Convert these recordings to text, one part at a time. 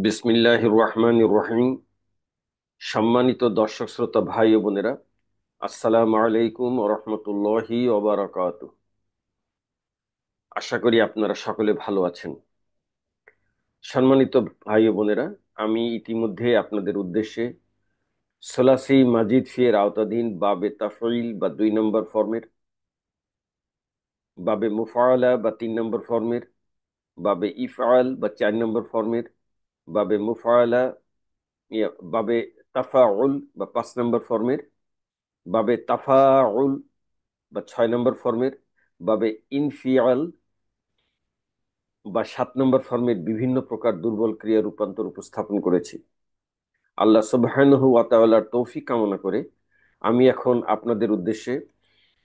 বিসমিল্লাহির রহমানির রহিম। সম্মানিত দর্শক শ্রোতা ভাই ও বোনেরা, আসসালামু আলাইকুম ওয়া রাহমাতুল্লাহি ওয়া বারাকাতুহু। আশা করি আপনারা সকলে ভালো আছেন। সম্মানিত ভাই ও বোনেরা, আমি ইতিমধ্যে আপনাদের উদ্দেশ্যে সোলাসি মাজিদ ফি এর আওতাধীন বাবে তাফঈল বা 2 নম্বর ফর্মের, বাবে মুফআলা বা 3 নম্বর ফর্মের, বাবে ইফআল বা 4 নম্বর ফর্মের, বাবে মুফআলা বাবে তাফাউল বা 5 নম্বর ফর্মের, বাবে তাফাউল বা 6 নম্বর ফর্মের, বাবে ইনফিয়াল বা 7 নম্বর ফর্মের বিভিন্ন প্রকার দুর্বল ক্রিয়া রূপান্তর উপস্থাপন করেছি। আল্লাহ সুবহানাহু ওয়া তাআলার তৌফিক কামনা করে আমি এখন আপনাদের উদ্দেশ্যে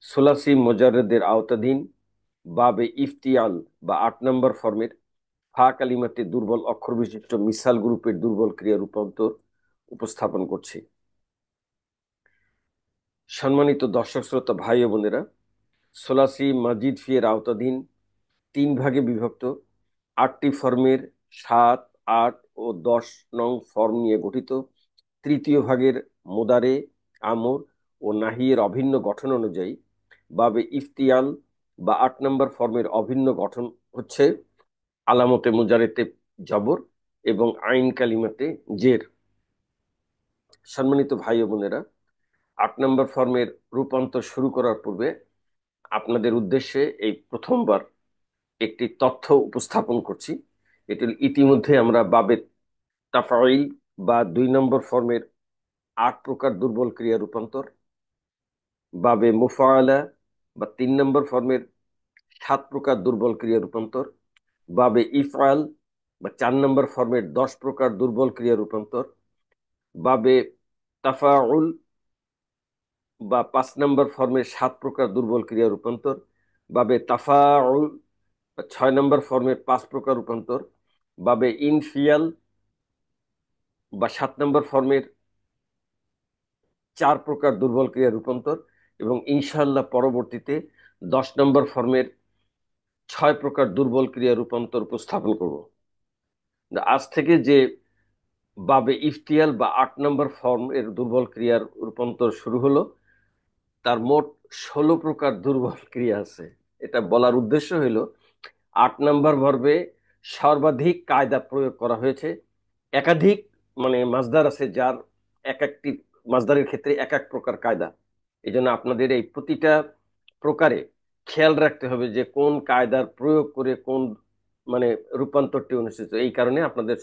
সুলাসি মুজাররদের আওতাধীন বাবে ইফতিয়াল বা 8 নম্বর ফর্মের ফা কালিমাতে দুর্বল অক্ষর বিশিষ্ট মিসাল গ্রুপের দুর্বল ক্রিয়া রূপান্তর উপস্থাপন করছি। সম্মানিত দর্শক শ্রোতা ভাই ও বোনেরা, সোলাসি মাজিদ ফি এর আওতাধীন 3 ভাগে বিভক্ত 8টি ফর্মের 7, 8 ও 10 নং ফর্ম নিয়ে গঠিত তৃতীয় ভাগের মুদারে, আমর ও নাহিয়ের অভিন্ন গঠন অনুযায়ী বাবে ইফতিয়াল বা 8 নম্বর ফর্মের অভিন্ন গঠন হচ্ছে আলামতে মুজারেতে জবর এবং আইন কালিমাতে জের। সম্মানিত ভাই ও বোনেরা, 8 নম্বর ফর্মের রূপান্তর শুরু করার পূর্বে আপনাদের উদ্দেশ্যে এই প্রথমবার একটি তথ্য উপস্থাপন করছি। এটি ইতিমধ্যে আমরা বাবে তাফাইল বা 2 নম্বর ফর্মের 8 প্রকার দুর্বল ক্রিয়া রূপান্তর, বাবে মুফাআলা বা 3 নম্বর ফর্মের 7 প্রকার দুর্বল ক্রিয়া রূপান্তর, বাবে ইফআল বা 4 নম্বর ফর্মের 10 প্রকার দুর্বল ক্রিয়া রূপান্তর, বাবে তাফাউল বা 5 নম্বর ফর্মের 7 প্রকার দুর্বল ক্রিয়া রূপান্তর, বাবে তাফাউল বা 6 নম্বর ফর্মের 5 প্রকার রূপান্তর, বাবে ইনফিয়াল বা 7 নম্বর ফর্মের 4 প্রকার দুর্বল ক্রিয়া রূপান্তর এবং ইনশাআল্লাহ পরবর্তীতে 10 নম্বর ফর্মের 6 প্রকার দুর্বল ক্রিয়া রূপান্তর উপস্থাপন করব। আজ থেকে যে বাবে ইফতিয়াল বা 8 নম্বর ফর্ম এর দুর্বল ক্রিয়ার রূপান্তর শুরু হলো, তার মোট 16 প্রকার দুর্বল ক্রিয়া আছে। এটা বলার উদ্দেশ্য হলো 8 নম্বর ভার্বে সর্বাধিক কায়দা প্রয়োগ করা হয়েছে। একাধিক মাসদার আছে, যার এক একটি মাসদারের ক্ষেত্রে এক এক প্রকার কায়দা। এই জন্য আপনাদের এই প্রতিটা প্রকারে খেয়াল রাখতে হবে যে কোন কায়দার প্রয়োগ করে কোন রূপান্তরটি অনুষ্ঠিত। এই কারণে আপনাদের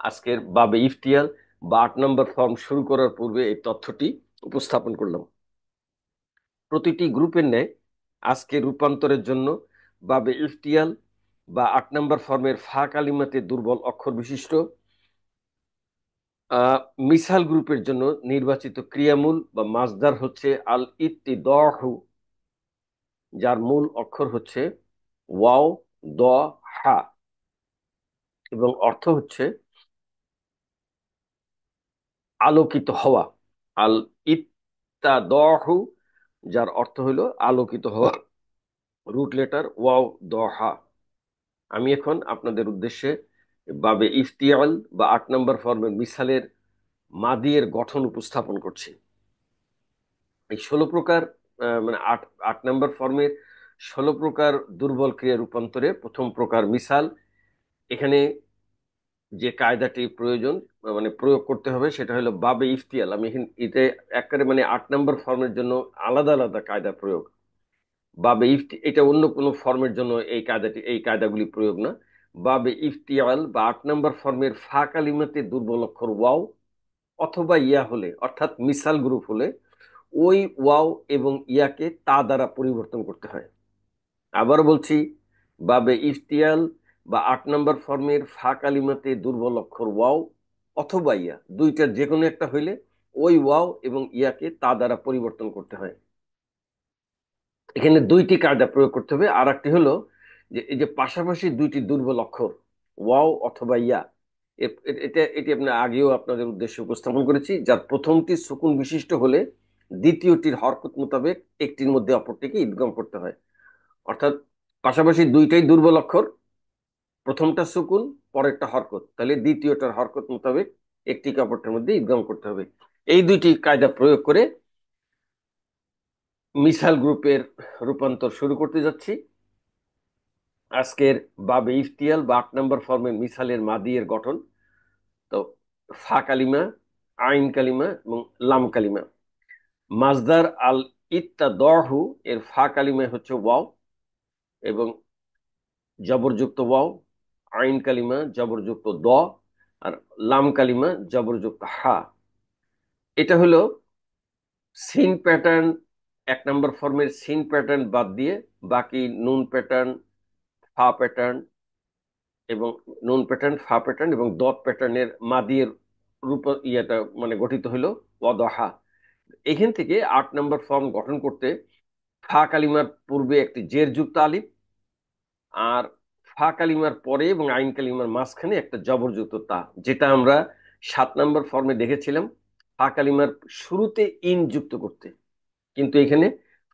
আজকের বাবে ইফতিয়াল বা 8 নম্বর ফর্ম শুরু করার পূর্বে এই তথ্যটি উপস্থাপন করলাম। প্রতিটি গ্রুপের ন্যায় আজকে রূপান্তরের জন্য বাবে ইফতিয়াল বা 8 নম্বর ফর্মের ফা কালিমাতে দুর্বল অক্ষর বিশিষ্ট মিসাল গ্রুপের জন্য নির্বাচিত ক্রিয়ামূল বা মাসদার হচ্ছে আল ইত্তিদাহু, যার মূল অক্ষর হচ্ছে ওয়াও, দ, হা এবং অর্থ হচ্ছে আলোকিত হওয়া। আল ইত্তাদাহু, যার অর্থ হলো আলোকিত হওয়া, রুট লেটার ওয়াও, দ, হা। আমি এখন আপনাদের উদ্দেশ্যে বাবে ইফতিয়াল বা 8 নম্বর ফর্মের মিসালের মাদিয়ের গঠন উপস্থাপন করছি। এই 16 প্রকার আট 8 নম্বর ফর্মের 16 প্রকার দুর্বল ক্রিয়া রূপান্তরে প্রথম প্রকার মিসাল। এখানে যে কায়দাটি প্রয়োজন প্রয়োগ করতে হবে সেটা হলো বাবে ইফতিয়াল। আমি এখানে এতে একেবারে 8 নম্বর ফর্মের জন্য আলাদা আলাদা কায়দা প্রয়োগ। বাবে এটা অন্য কোনো ফর্মের জন্য এই কায়দাগুলি প্রয়োগ না। বাবে ইফতিয়াল বা 8 নম্বর ফর্মের ফা কালিমাতে দুর্বল অক্ষর ওয়াও অথবা ইয়া হলে, অর্থাৎ মিসাল গ্রুপ হলে, ওই ওয়াও এবং ইয়াকে তা দ্বারা পরিবর্তন করতে হয়। আবার বলছি, বাবে ইফতিয়াল বা 8 নম্বর ফর্মের ফা কালিমাতে দুর্বল অক্ষর ওয়াও অথবা ইয়া, দুইটার যে কোনো একটা হইলে ওই ওয়াও এবং ইয়াকে তা দ্বারা পরিবর্তন করতে হয়। এখানে 2টি কায়দা প্রয়োগ করতে হবে। আর একটি হলো যে এই যে পাশাপাশি 2টি দুর্বল অক্ষর ওয়াও অথবা ইয়া, এটি আপনি আগেও আপনাদের উদ্দেশ্যে উপস্থাপন করেছি, যার প্রথমটি সুকুন বিশিষ্ট হলে দ্বিতীয়টির হরকত মোতাবেক একটির মধ্যে অপরটিকে ইদগম করতে হয়। অর্থাৎ পাশাপাশি 2টাই দুর্বল অক্ষর, প্রথমটা সুকুন, পরেরটা হরকত, তাহলে দ্বিতীয়টার হরকত মোতাবেক একটি অপরটার মধ্যে ইদগাম করতে হবে। এই দুইটি কায়দা প্রয়োগ করে মিসাল গ্রুপের রূপান্তর শুরু করতে যাচ্ছি। আজকের বাবে ইফতিয়াল বা 8 নম্বর ফর্মের মিসালের মাদিয়ের গঠন। তো ফা কালিমা, আইন কালিমা এবং লাম কালিমা। মাজদার আল ইত্তাদহু এর ফা কালিমায় হচ্ছে ওয়াও এবং জবরযুক্ত ওয়াও, আইন কালিমা জবরযুক্ত দ, আর লাম কালিমা জবরযুক্ত হা। এটা হলো সিন প্যাটার্ন। 1 নম্বর ফর্মের সিন প্যাটার্ন বাদ দিয়ে বাকি নুন প্যাটার্ন, ফা প্যাটার্ন এবং নুন প্যাটার্ন, ফা প্যাটার্ন এবং দত প্যাটার্নের মাদিয়ের রূপ ইয়েটা মানে গঠিত হলো ওয়াদহা। এখান থেকে 8 নম্বর ফর্ম গঠন করতে ফা কালিমার পূর্বে একটি জের যুক্ত আলিফ, আর ফা কালিমার পরে এবং আইন কালিমার মাঝখানে একটা জবরযুক্ত তা, যেটা আমরা 7 নম্বর ফর্মে দেখেছিলাম ফা কালিমার শুরুতে ইন যুক্ত করতে। কিন্তু এখানে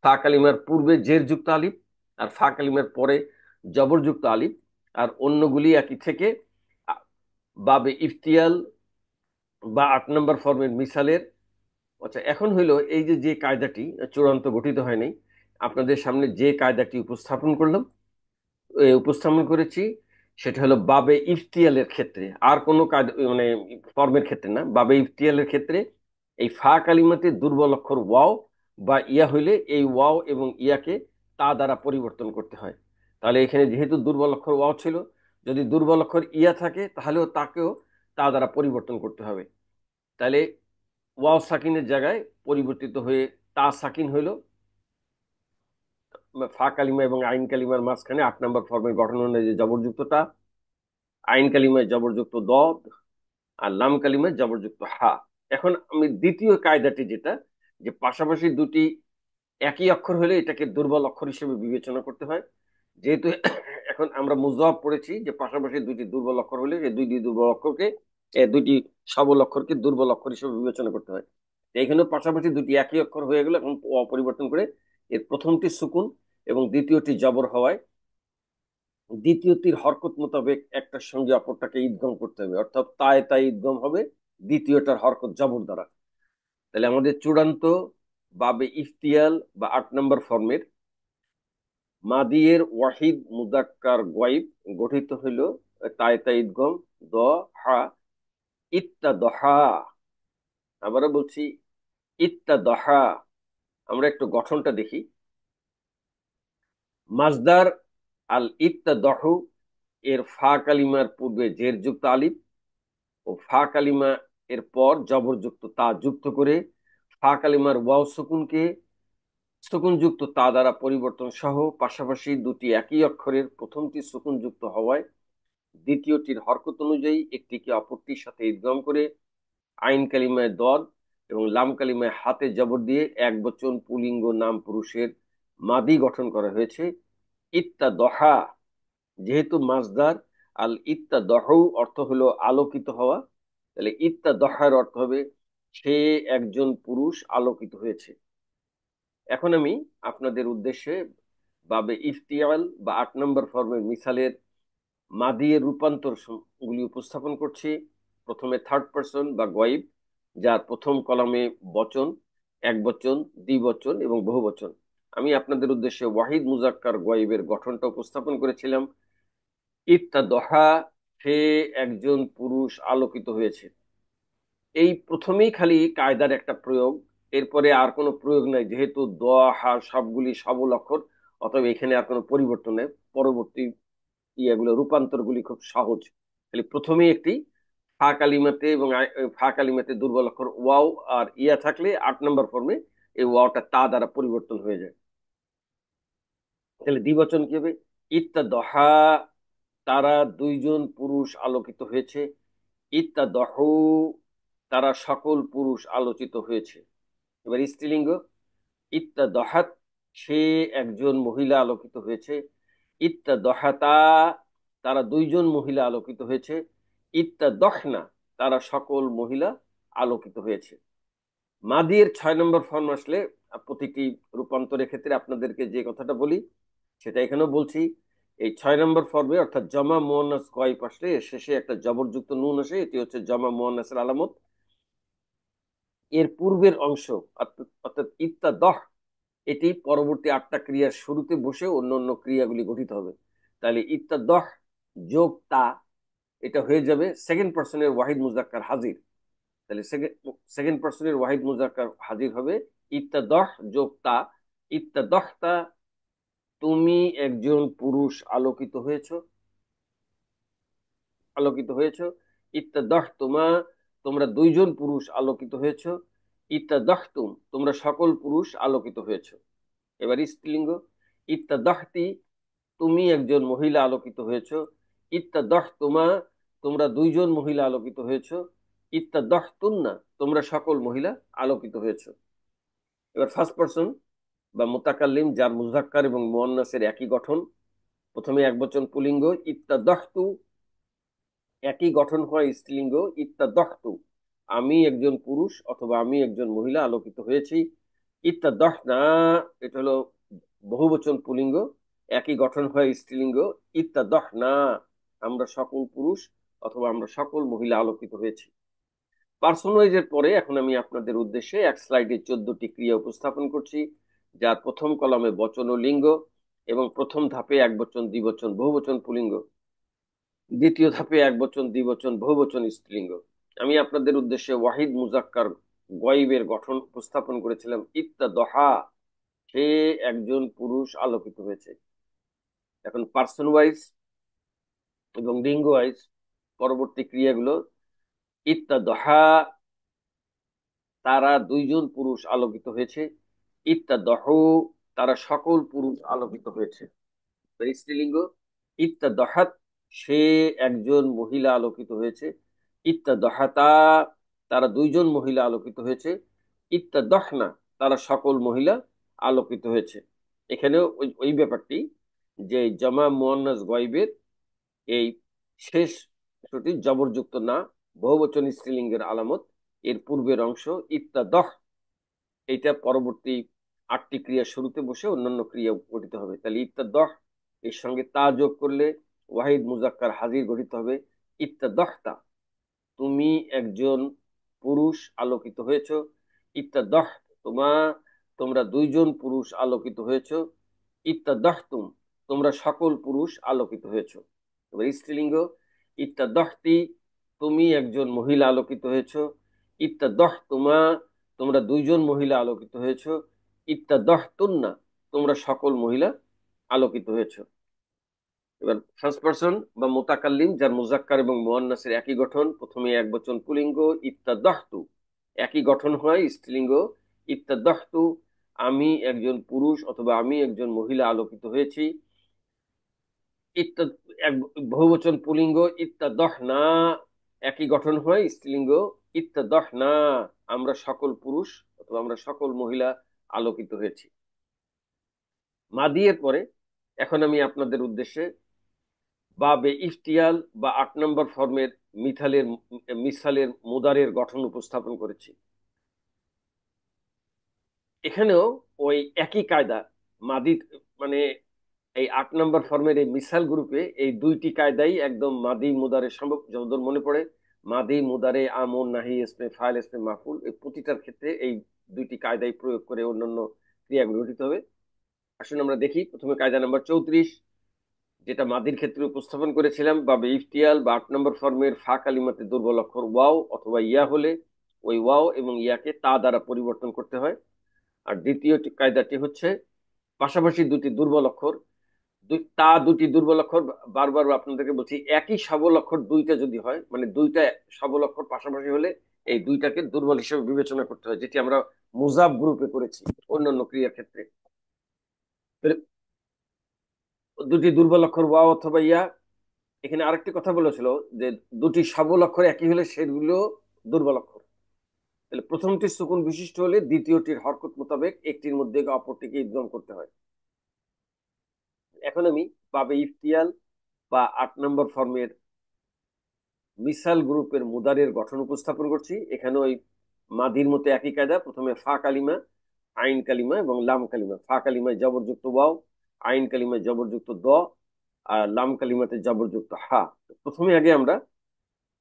ফা কালিমার পূর্বে জের যুক্ত আলিফ আর ফা কালিমার পরে জবরযুক্ত আলিফ, আর অন্যগুলি একই থেকে আ- বাবে ইফতিয়াল বা 8 নম্বর ফর্মের মিসালের। আচ্ছা, এখন হইলো এই যে যে কায়দাটি চূড়ান্ত গঠিত হয়নি, আপনাদের সামনে যে কায়দাটি উপস্থাপন করলাম, উপস্থাপন করেছি, সেটা হলো বাবে ইফতিয়ালের ক্ষেত্রে, আর কোনো কায়দা মানে ফর্মের ক্ষেত্রে না। বাবে ইফতিয়ালের ক্ষেত্রে এই ফা কালিমাতে দুর্বল অক্ষর ওয়াও বা ইয়া হইলে এই ওয়াও এবং ইয়াকে তা দ্বারা পরিবর্তন করতে হয়। তাহলে এখানে যেহেতু দুর্বল অক্ষর ওয়াও ছিল, যদি দুর্বল অক্ষর ইয়া থাকে তাহলেও তাকেও তা দ্বারা পরিবর্তন করতে হবে। তাহলে ওয়াও সাকিনের জায়গায় পরিবর্তিত হয়ে তা সাকিন হইল। ফা কালিমা এবং আইন কালিমার মাঝখানে 8 নম্বর ফর্মের গঠন অনুযায়ী জবরযুক্তটা, আইন কালিমায় জবরযুক্ত দ আর লাম কালিমায় জবরযুক্ত হা। এখন আমি দ্বিতীয় কায়দাটি যেটা, যে পাশাপাশি দুটি একই অক্ষর হলে এটাকে দুর্বল অক্ষর হিসেবে বিবেচনা করতে হয়। যেহেতু এখন আমরা মুজাহাব পড়েছি যে পাশাপাশি দুটি দুর্বল অক্ষর হলে এই দুইটি দুর্বল অক্ষরকে দুইটি সবল অক্ষরকে দুর্বল অক্ষর হিসেবে বিবেচনা করতে হয়। এইখানেও পাশাপাশি দুটি একই অক্ষর হয়ে গেল, এখন পরিবর্তন করে এর প্রথমটি সুকুন এবং দ্বিতীয়টি জবর হওয়ায় দ্বিতীয়টির হরকত মোতাবেক একটার সঙ্গে অপরটাকে ঈদগম করতে হবে, অর্থাৎ তাই তাই ঈদগম হবে দ্বিতীয়টার হরকত জবর দ্বারা। তাহলে আমাদের চূড়ান্ত বাবে ইফতিয়াল বা 8 নম্বর ফর্মের মাদিয়ের ওয়াহিদ মুজাক্কার গয়েব গঠিত হইল তাই তাই ঈদগম দ হা ইত্তা দহা। আবারও বলছি ইত্তা দহা। আমরা একটু গঠনটা দেখি। মাজদার আল ইত্তা দহু এর ফা কালিমার পূর্বে জের যুক্ত আলিফ ও ফা কালিমা এর পর জবরযুক্ত তা যুক্ত করে ফা কালিমার ওয়াও সুকুনকে সুকুন যুক্ত তা দ্বারা পরিবর্তন সহ পাশাপাশি দুটি একই অক্ষরের প্রথমটি সুকুন যুক্ত হওয়ায় দ্বিতীয়টির হরকত অনুযায়ী একটিকে অপরটির সাথে ইদগম করে আইন কালিমায় দদ এবং লাম কালিমায় হাতে জবর দিয়ে এক বচন পুলিঙ্গ নাম পুরুষের মাদি গঠন করা হয়েছে ইত্তা দহা। যেহেতু মাজদার আল ইত্তা দহু অর্থ হলো আলোকিত হওয়া, তাহলে ইত্তা দহার অর্থ হবে সে একজন পুরুষ আলোকিত হয়েছে। এখন আমি আপনাদের উদ্দেশ্যে বাবে ইফতিয়াল বা 8 নম্বর ফর্মের মিসালের মাদিয়ের রূপান্তর গুলি উপস্থাপন করছি। প্রথমে থার্ড পার্সন বা গয়েব, যার প্রথম কলামে বচন, এক বচন, দ্বিবচন এবং বহুবচন। আমি আপনাদের উদ্দেশ্যে ওয়াহিদ মুজাক্কার গয়েবের গঠনটা উপস্থাপন করেছিলাম। ইত্তা দহা, সে একজন পুরুষ আলোকিত হয়েছে। এই প্রথমেই খালি কায়দার একটা প্রয়োগ, এরপরে আর কোনো প্রয়োগ নাই, যেহেতু দ হা সবগুলি সবল অক্ষর, অতএব এখানে আর কোনো পরিবর্তন নেই। পরবর্তী ইয়েগুলো রূপান্তরগুলি খুব সহজ। খালি প্রথমেই একটি ফা কালিমাতে এবং ফা কালিমাতে দুর্বল অক্ষর ওয়াও আর ইয়া থাকলে 8 নম্বর ফর্মে এই ওয়াওটা তা দ্বারা পরিবর্তন হয়ে যায়। তাহলে দ্বিবচন কি হবে? ইত্তা দহা, তারা দুইজন পুরুষ আলোকিত হয়েছে। ইত্তা দহু, তারা সকল পুরুষ আলোচিত হয়েছে। এবার স্ত্রীলিঙ্গ, ইত্তা দহাত, সে একজন মহিলা আলোকিত হয়েছে। ইত্তা দহাতা, তারা দুইজন মহিলা আলোকিত হয়েছে। ইত্তা দহনা, তারা সকল মহিলা আলোকিত হয়েছে। মাদির 6 নম্বর ফর্ম আসলে প্রতিটি রূপান্তরের ক্ষেত্রে আপনাদেরকে যে কথাটা বলি সেটা এখানেও বলছি। এই 6 নম্বর ফর্মে অর্থাৎ জমা মুয়ান্নাস গয়েব আসলে এর শেষে একটা জবরযুক্ত নুন আসে, এটি হচ্ছে জমা মুয়ান্নাসের আলামত। এর পূর্বের অংশ অর্থাৎ অর্থাৎ ইত্তাদহ, এটি পরবর্তী 8টা ক্রিয়ার শুরুতে বসে অন্য অন্য ক্রিয়াগুলি গঠিত হবে। তাহলে ইত্তাদহ যোগ তা, এটা হয়ে যাবে সেকেন্ড পার্সনের ওয়াহিদ মুজাক্কার হাজির। তাহলে সেকেন্ড পার্সনের ওয়াহিদ মুজাক্কার হাজির হবে ইত্তাদহ যোগ তা। ইত্তাদহতা, তুমি একজন পুরুষ আলোকিত হয়েছো, আলোকিত হয়েছো। ইত্তাদহ তোমা, তোমরা দুইজন পুরুষ আলোকিত হয়েছো। ইত্তাদহতুম, তোমরা সকল পুরুষ আলোকিত হয়েছো। এবার স্ত্রীলিঙ্গ, ইত্তাদহতি, তুমি একজন মহিলা আলোকিত হয়েছো। ইত্তাদহতুমা, তোমরা দুইজন মহিলা আলোকিত হয়েছো। ইত্তাদহতুন্না, তোমরা সকল মহিলা আলোকিত হয়েছো। এবার ফার্স্ট পার্সন বা মুতাকাল্লিম যার মুজাক্কার এবং মুয়ান্নাসের একই গঠন, প্রথমে একবচন পুলিঙ্গ ইত্তাদহতু, একই গঠন হয় স্ত্রীলিঙ্গ ইত্তাদহতু, আমি একজন পুরুষ অথবা আমি একজন মহিলা আলোকিত হয়েছি। ইত্তাদহনা, এটা হলো বহুবচন পুলিঙ্গ, একই গঠন হয় স্ত্রীলিঙ্গ ইত্তাদহনা, আমরা সকল পুরুষ অথবা আমরা সকল মহিলা আলোকিত হয়েছি। পার্সন ওয়াইজের পরে এখন আমি আপনাদের উদ্দেশ্যে এক স্লাইডে 14টি ক্রিয়া উপস্থাপন করছি, যার প্রথম কলামে বচন ও লিঙ্গ, এবং প্রথম ধাপে একবচন দ্বিবচন বহুবচন পুলিঙ্গ, দ্বিতীয় ধাপে একবচন দ্বিবচন বহুবচন স্ত্রীলিঙ্গ। আমি আপনাদের উদ্দেশ্যে ওয়াহিদ মুজাক্কার গয়বের গঠন উপস্থাপন করেছিলাম ইত্তাদহা, সে একজন পুরুষ আলোকিত হয়েছে। এখন পার্সন ওয়াইজ এবং লিঙ্গ ওয়াইজ পরবর্তী ক্রিয়াগুলো, ইত্তাদহা, তারা দুইজন পুরুষ আলোকিত হয়েছে। ইত্তাদহু, তারা সকল পুরুষ আলোকিত হয়েছে। স্ত্রীলিঙ্গ, ইত্তাদহাত, সে একজন মহিলা আলোকিত হয়েছে। ইত্তাদহাতা, তারা দুইজন মহিলা আলোকিত হয়েছে। ইত্তাদহনা, তারা সকল মহিলা আলোকিত হয়েছে। এখানেও ওই ওই ব্যাপারটি যে জমা মুয়ান্নাস গয়বের এই শেষ অংশটি জবরযুক্ত না, বহুবচন স্ত্রীলিঙ্গের আলামত। এর পূর্বের অংশ ইত্তাদহ, এইটা পরবর্তী 8টি ক্রিয়া শুরুতে বসে অন্যান্য ক্রিয়া গঠিত হবে। তাহলে ইত্তাদহ এর সঙ্গে তা যোগ করলে ওয়াহিদ মুজাক্কার হাজির গঠিত হবে ইত্তাদহতা, তুমি একজন পুরুষ আলোকিত হয়েছ। ইত্তাদহ তোমা, তোমরা দুইজন পুরুষ আলোকিত হয়েছ। ইত্তাদহতুম, তোমরা সকল পুরুষ আলোকিত হয়েছ। এবার স্ত্রীলিঙ্গ, ইত্তাদহতি, তুমি একজন মহিলা আলোকিত হয়েছ। ইত্তাদহতুমা, তোমরা দুইজন মহিলা আলোকিত হয়েছ। ইত্তাদহতুন্না, তোমরা সকল মহিলা আলোকিত হয়েছ। এবার ফার্স্ট পার্সন বা মুতাকাল্লিম যার মুজাক্কার এবং মুয়ান্নাসের একই গঠন, প্রথমে একবচন পুলিঙ্গ ইত্তাদহতু, একই গঠন হয় স্ত্রীলিঙ্গ ইত্তাদহতু, আমি একজন পুরুষ অথবা আমি একজন মহিলা আলোকিত হয়েছি। ইত্তা, এক বহুবচন পুলিঙ্গ ইত্তাদহনা, একই গঠন হয় স্ত্রীলিঙ্গ ইত্তাদহনা, আমরা সকল পুরুষ অথবা আমরা সকল মহিলা আলোকিত হয়েছি। মাদি এর পরে এখন আমি আপনাদের উদ্দেশ্যে বাবে ইফতিয়াল বা 8 নম্বর ফর্মের মিসালের মুদারের গঠন উপস্থাপন করেছি। এখানেও ওই একই কায়দা, মাদি মানে এই 8 নম্বর ফর্মের এই মিসাল গ্রুপে এই দুইটি কায়দাই একদম মাদি মুদারে সম্ভব, যতদূর মনে পড়ে মাদি মুদারে আমন নাহি ইসমে ফাইল ইসমে মাফুল, এই প্রতিটার ক্ষেত্রে এই দুইটি কায়দাই প্রয়োগ করে অন্যান্য ক্রিয়াগুলো গঠিত হবে। আসুন আমরা দেখি প্রথমে কায়দা নাম্বার 34, যেটা মাদির ক্ষেত্রে উপস্থাপন করেছিলাম। বা ইফতিয়াল বা 8 নম্বর ফর্মের ফা কালিমাতে দুর্বল অক্ষর ওয়াও অথবা ইয়া হলে ওই ওয়াও এবং ইয়াকে তা দ্বারা পরিবর্তন করতে হয়। আর দ্বিতীয় কায়দাটি হচ্ছে পাশাপাশি দুটি দুর্বল অক্ষর, তা দুটি দুর্বল অক্ষর, বারবার আপনাদেরকে বলছি একই সবল অক্ষর দুইটা যদি হয়, মানে দুইটা সবল অক্ষর পাশাপাশি হলে এই দুইটাকে দুর্বল হিসেবে বিবেচনা করতে হয়, যেটি আমরা মুজাব গ্রুপে করেছি অন্যান্য ক্রিয়ার ক্ষেত্রে। দুটি দুর্বল অক্ষর ওয়াও অথবা ইয়া। এখানে আরেকটি কথা বলেছিল যে দুটি সবল অক্ষর একই হলে সেগুলো দুর্বল অক্ষর। তাহলে প্রথমটি সুকুন বিশিষ্ট হলে দ্বিতীয়টির হরকত মোতাবেক একটির মধ্যে অপরটিকে ইদগম করতে হয়। এখন আমি বাবে ইফতিয়াল বা 8 নম্বর ফর্মের মিসাল গ্রুপের মুদারের গঠন উপস্থাপন করছি। এখানে ওই মাদির মতো একই কায়দা, প্রথমে ফা কালিমা, আইন কালিমা এবং লাম কালিমা। ফা কালিমায় জবরযুক্ত ওয়াও, আইন কালিমায় জবরযুক্ত দ, আর লাম কালিমাতে জবরযুক্ত হা। প্রথমে আগে আমরা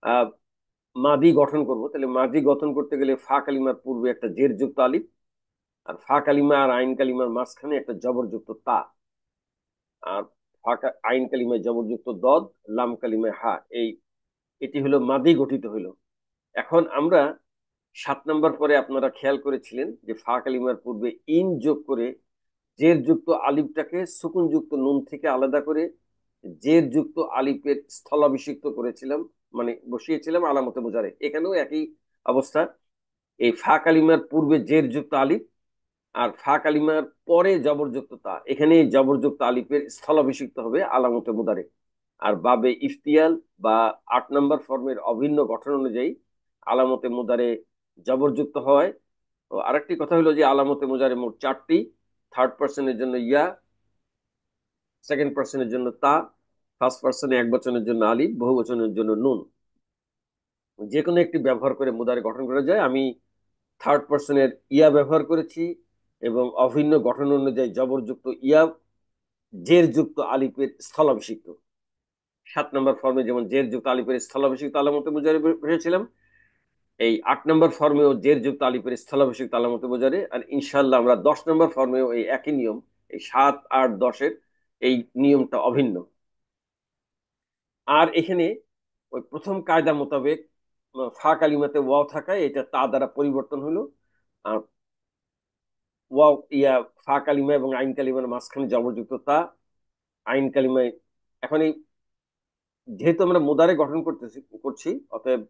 আহ মাদি গঠন করব। তাহলে মাদি গঠন করতে গেলে ফা কালিমার পূর্বে একটা জের যুক্ত আলিফ, আর ফা কালিমা আর আইন কালিমার মাঝখানে একটা জবরযুক্ত তা, আর আইন কালিমায় জবরযুক্ত দদ, লাম কালিমায় হা। এটি হলো মাদি গঠিত হইলো। এখন আমরা 7 নম্বর পরে আপনারা খেয়াল করেছিলেন যে ফা কালিমার পূর্বে ইন যোগ করে জের যুক্ত আলিফটাকে সুকুন যুক্ত নুন থেকে আলাদা করে জের যুক্ত আলিফের স্থলাভিষিক্ত করেছিলাম, মানে বসিয়েছিলাম আলামতে মুজারে। এখানেও একই অবস্থা। এই ফা কালিমার পূর্বে জের যুক্ত আলিফ আর ফা কালিমার পরে জবরযুক্ত তা, এখানে এই জবরযুক্ত আলিফের স্থলাভিষিক্ত হবে আলামতে মুদারে। আর বাবে ইফতিয়াল বা 8 নম্বর ফর্মের অভিন্ন গঠন অনুযায়ী আলামতে মুদারে জবরযুক্ত হয়। তো আরেকটি কথা হলো যে আলামতে মুজারে মোট 4টি। থার্ড পার্সনের জন্য ইয়া, সেকেন্ড পার্সনের জন্য তা, ফার্স্ট পার্সনে এক বচনের জন্য আলিফ, বহু বচনের জন্য নুন। যে কোনো একটি ব্যবহার করে মুদারে গঠন করা যায়। আমি থার্ড পার্সনের ইয়া ব্যবহার করেছি এবং অভিন্ন গঠন অনুযায়ী জবরযুক্ত ইয়া জের যুক্ত আলিফের স্থলাভিষিক্ত। 7 নম্বর ফর্মে যেমন জের যুক্ত আলিফের স্থলাভিষিক্ত আলামতে মুজারে বসেছিলাম, এই 8 নম্বর ফর্মেও জের যুক্ত আলিফের স্থলাভিষিক্ত আলামতে মুজারে। আর ইনশাল্লাহ আমরা 10 নম্বর ফর্মেও এই একই নিয়ম, এই 7, 8, 10-এর এই নিয়মটা অভিন্ন। আর এখানে ওই প্রথম কায়দা মোতাবেক ফা কালিমাতে ওয়াও থাকায় এটা তা দ্বারা পরিবর্তন হলো। আর ওয়াও ইয়া ফা কালিমা এবং আইন কালিমার মাঝখানে জবরযুক্ত তা, আইন কালিমায়। এখন এই যেহেতু আমরা মুদারে গঠন করছি, অতএব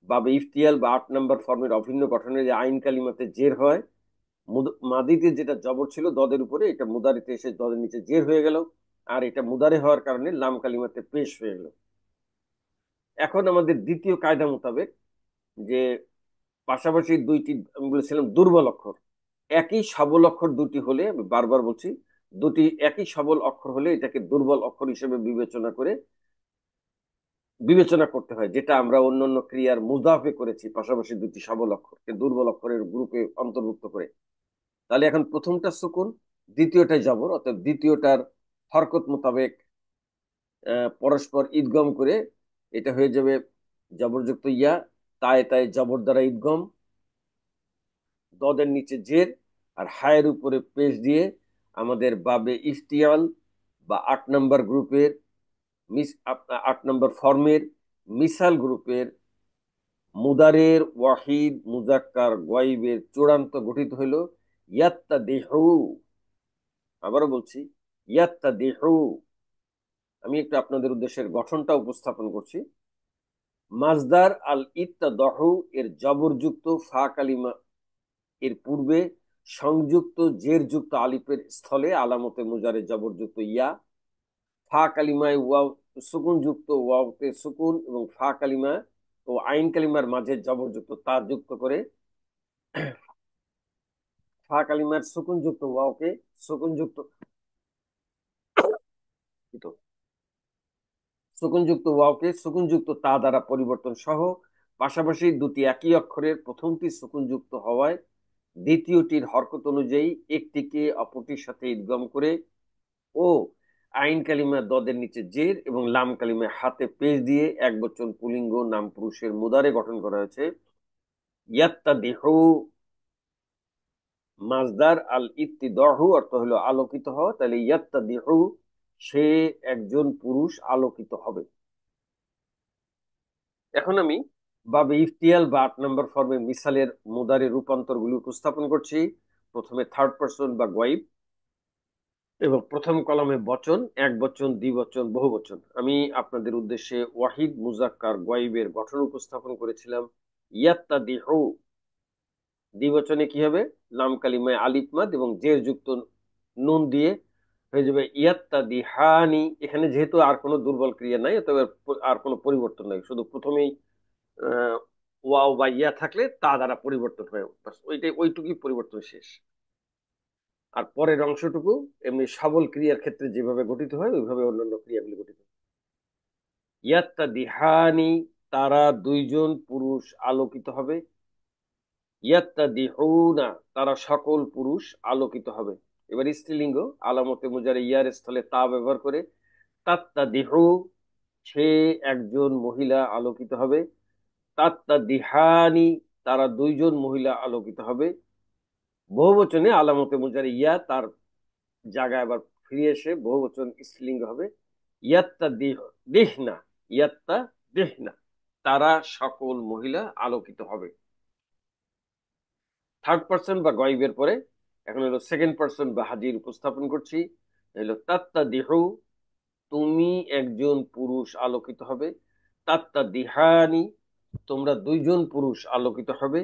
বাবে ইফতিয়াল বা 8 নম্বর ফর্মের অভিন্ন গঠনের যে আইন কালিমাতে জের হয়, মাদিতে যেটা জবর ছিল দদের উপরে, এটা মুদারিতে এসে দদের নিচে জের হয়ে গেল। আর এটা মুদারে হওয়ার কারণে লাম কালিমাতে পেশ হয়ে গেল। এখন আমাদের দ্বিতীয় কায়দা মোতাবেক যে পাশাপাশি দুইটি, আমি বলেছিলাম দুর্বল অক্ষর, একই সবল অক্ষর দুটি হলে, আমি বারবার বলছি, দুটি একই সবল অক্ষর হলে এটাকে দুর্বল অক্ষর হিসেবে বিবেচনা করতে হয়, যেটা আমরা অন্যান্য ক্রিয়ার মুজাফে করেছি, পাশাপাশি দুটি সবল অক্ষরকে দুর্বল অক্ষরের গ্রুপে অন্তর্ভুক্ত করে। তাহলে এখন প্রথমটা সুকুন, দ্বিতীয়টাই জবর, অর্থাৎ দ্বিতীয়টার হরকত মোতাবেক পরস্পর ঈদগম করে এটা হয়ে যাবে জবরযুক্ত ইয়া, তায় তায় জবর দ্বারা ঈদগম, দদের নিচে জের, আর হায়ের উপরে পেশ দিয়ে আমাদের বাবে ইফতিয়াল বা 8 নম্বর গ্রুপের 8 নম্বর ফর্মের মিসাল গ্রুপের মুদারের ওয়াহিদ মুজাক্কার গয়বের চূড়ান্ত গঠিত হইল ইয়াত্তা দেহু। আবারও বলছি, ইয়াত্তা দেহু। আমি একটু আপনাদের উদ্দেশ্যের গঠনটা উপস্থাপন করছি। মাজদার আল ইত্তাদহু এর জবরযুক্ত ফা কালিমা এর পূর্বে সংযুক্ত জের যুক্ত আলিফের স্থলে আলামতে মুজারে জবরযুক্ত ইয়া, ফা কালিমায় ওয়াও সুকুন যুক্ত ওয়াওতে সুকুন এবং ফা কালিমা ও আইন কালিমার মাঝে জবরযুক্ত তা যুক্ত করে ফা কালিমার সুকুন যুক্ত ওয়াওকে সুকুন যুক্ত সুকুন যুক্ত ওয়াওকে সুকুন যুক্ত তা দ্বারা পরিবর্তন সহ, পাশাপাশি দুটি একই অক্ষরের প্রথমটি সুকুন যুক্ত হওয়ায় দ্বিতীয়টির হরকত অনুযায়ী একটিকে অপরটির সাথে ইদগম করে ও আইন কালিমা দদের নিচে জের এবং লাম কালিমায় হাতে পেশ দিয়ে এক বচন পুলিঙ্গ নাম পুরুষের মুদারে গঠন করা হয়েছে। ইয়াত্তা দেহু, মাজদার আল ইত্তিদহু অর্থ হলো আলোকিত হওয়া, তাহলে ইয়াত্তা দেহু সে একজন পুরুষ আলোকিত হবে। এখন আমি বাবে ইফতিয়াল বা 8 নম্বর ফর্মে মিসালের মুদারে রূপান্তর গুলি উপস্থাপন করছি। প্রথমে থার্ড পার্সন বা গয়ব এবং প্রথম কলমে বচন, এক বচন, দ্বিবচন, বহু বচন। আমি আপনাদের উদ্দেশ্যে ওয়াহিদ মুজাক্কার গয়বের গঠন উপস্থাপন করেছিলাম। ইয়াত্তা দিহু দ্বিবচনে কি হবে? লাম কালিমায় আলিফ মাদ এবং জের যুক্ত নুন দিয়ে হয়ে যাবে ইয়াত্তা দিহানি। এখানে যেহেতু আর কোনো দুর্বল ক্রিয়া নাই, তবে আর কোনো পরিবর্তন নাই, শুধু প্রথমেই ওয়াও বা ইয়া থাকলে তা দ্বারা পরিবর্তন হয়, ওইটাই ওইটুকুই পরিবর্তন শেষ। আর পরের অংশটুকু এমনি সবল ক্রিয়ার ক্ষেত্রে যেভাবে গঠিত হয় ওইভাবে অন্যান্য ক্রিয়াগুলি গঠিত। ইয়াত্তা দিহানি তারা দুইজন পুরুষ আলোকিত হবে। ইয়াত্তা দিহুনা তারা সকল পুরুষ আলোকিত হবে। এবার স্ত্রীলিঙ্গ আলামতে মুজারে ইয়ার স্থলে তা ব্যবহার করে তাত্তাদিহু, সে একজন মহিলা আলোকিত হবে। তাত্তাদিহানি, তারা দুইজন মহিলা আলোকিত হবে। বহুবচনে আলামতে মুজারে ইয়া তার জায়গায় আবার ফিরে এসে বহুবচন স্ত্রীলিঙ্গ হবে। ইয়াত্তা দিহনা, ইয়াত্তা দিহনা, তারা সকল মহিলা আলোকিত হবে। থার্ড পার্সন বা গয়বের পরে এখন হলো সেকেন্ড পার্সন বা হাজির উপস্থাপন করছি। হলো তাত্তা দিহু, তুমি একজন পুরুষ আলোকিত হবে। তাত্তা দিহানি, তোমরা দুইজন পুরুষ আলোকিত হবে।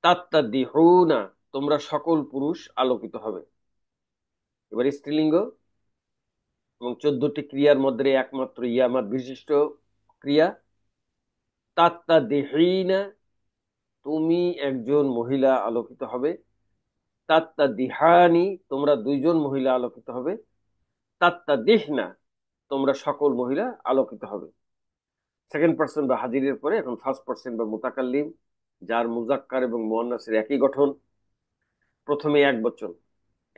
তাত্তা দিহুনা, তোমরা সকল পুরুষ আলোকিত হবে। এবার স্ত্রীলিঙ্গ এবং 14টি ক্রিয়ার মধ্যে একমাত্র ইয়ামাত বিশিষ্ট ক্রিয়া। তাত্তা দিহিনা, তুমি একজন মহিলা আলোকিত হবে। তাত্তা দিহানি, তোমরা দুইজন মহিলা আলোকিত হবে। তাত্তা দিহনা, তোমরা সকল মহিলা আলোকিত হবে। সেকেন্ড পার্সন বা হাজিরের পরে এখন ফার্স্ট পার্সন বা মুতাকাল্লিম, যার মুজাক্কার এবং মুয়ান্নাসের একই গঠন। প্রথমে এক বচন,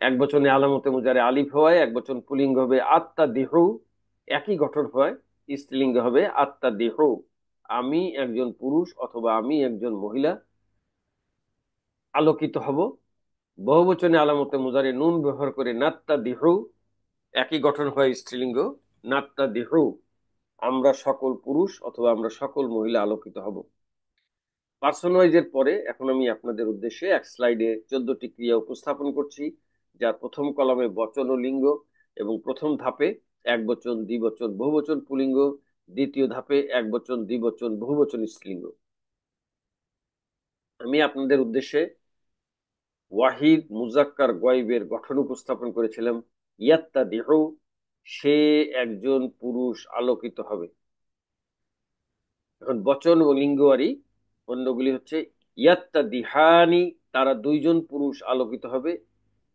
এক বচনে আলামতে মুজারে আলিফ হওয়ায় এক বচন পুলিঙ্গ হবে আত্মা দেহ, একই গঠন হয় স্ত্রীলিঙ্গ হবে আত্মা দেহ। আমি একজন পুরুষ অথবা আমি একজন মহিলা আলোকিত হব। বহুবচনে আলামতে মুজারে নুন ব্যবহার করে নাত্তা দেহ, একই গঠন হয় স্ত্রীলিঙ্গ নাত্তা দেহ। আমরা সকল পুরুষ অথবা আমরা সকল মহিলা আলোকিত হব। পার্সন ওয়াইজের পরে এখন আমি আপনাদের উদ্দেশ্যে এক স্লাইডে 14টি ক্রিয়া উপস্থাপন করছি, যার প্রথম কলামে বচন ও লিঙ্গ এবং প্রথম ধাপে এক বচন দ্বিবচন বহুবচন পুলিঙ্গ, দ্বিতীয় ধাপে এক বচন দ্বিবচন বহুবচন স্ত্রীলিঙ্গ। আমি আপনাদের উদ্দেশ্যে ওয়াহিদ মুজাক্কার গয়বের গঠন উপস্থাপন করেছিলাম। ইয়াত্তা দেহ, সে একজন পুরুষ আলোকিত হবে। এখন বচন ও লিঙ্গওয়ারি অন্যগুলি হচ্ছে ইয়াত্তা দিহানি, তারা দুইজন পুরুষ আলোকিত হবে।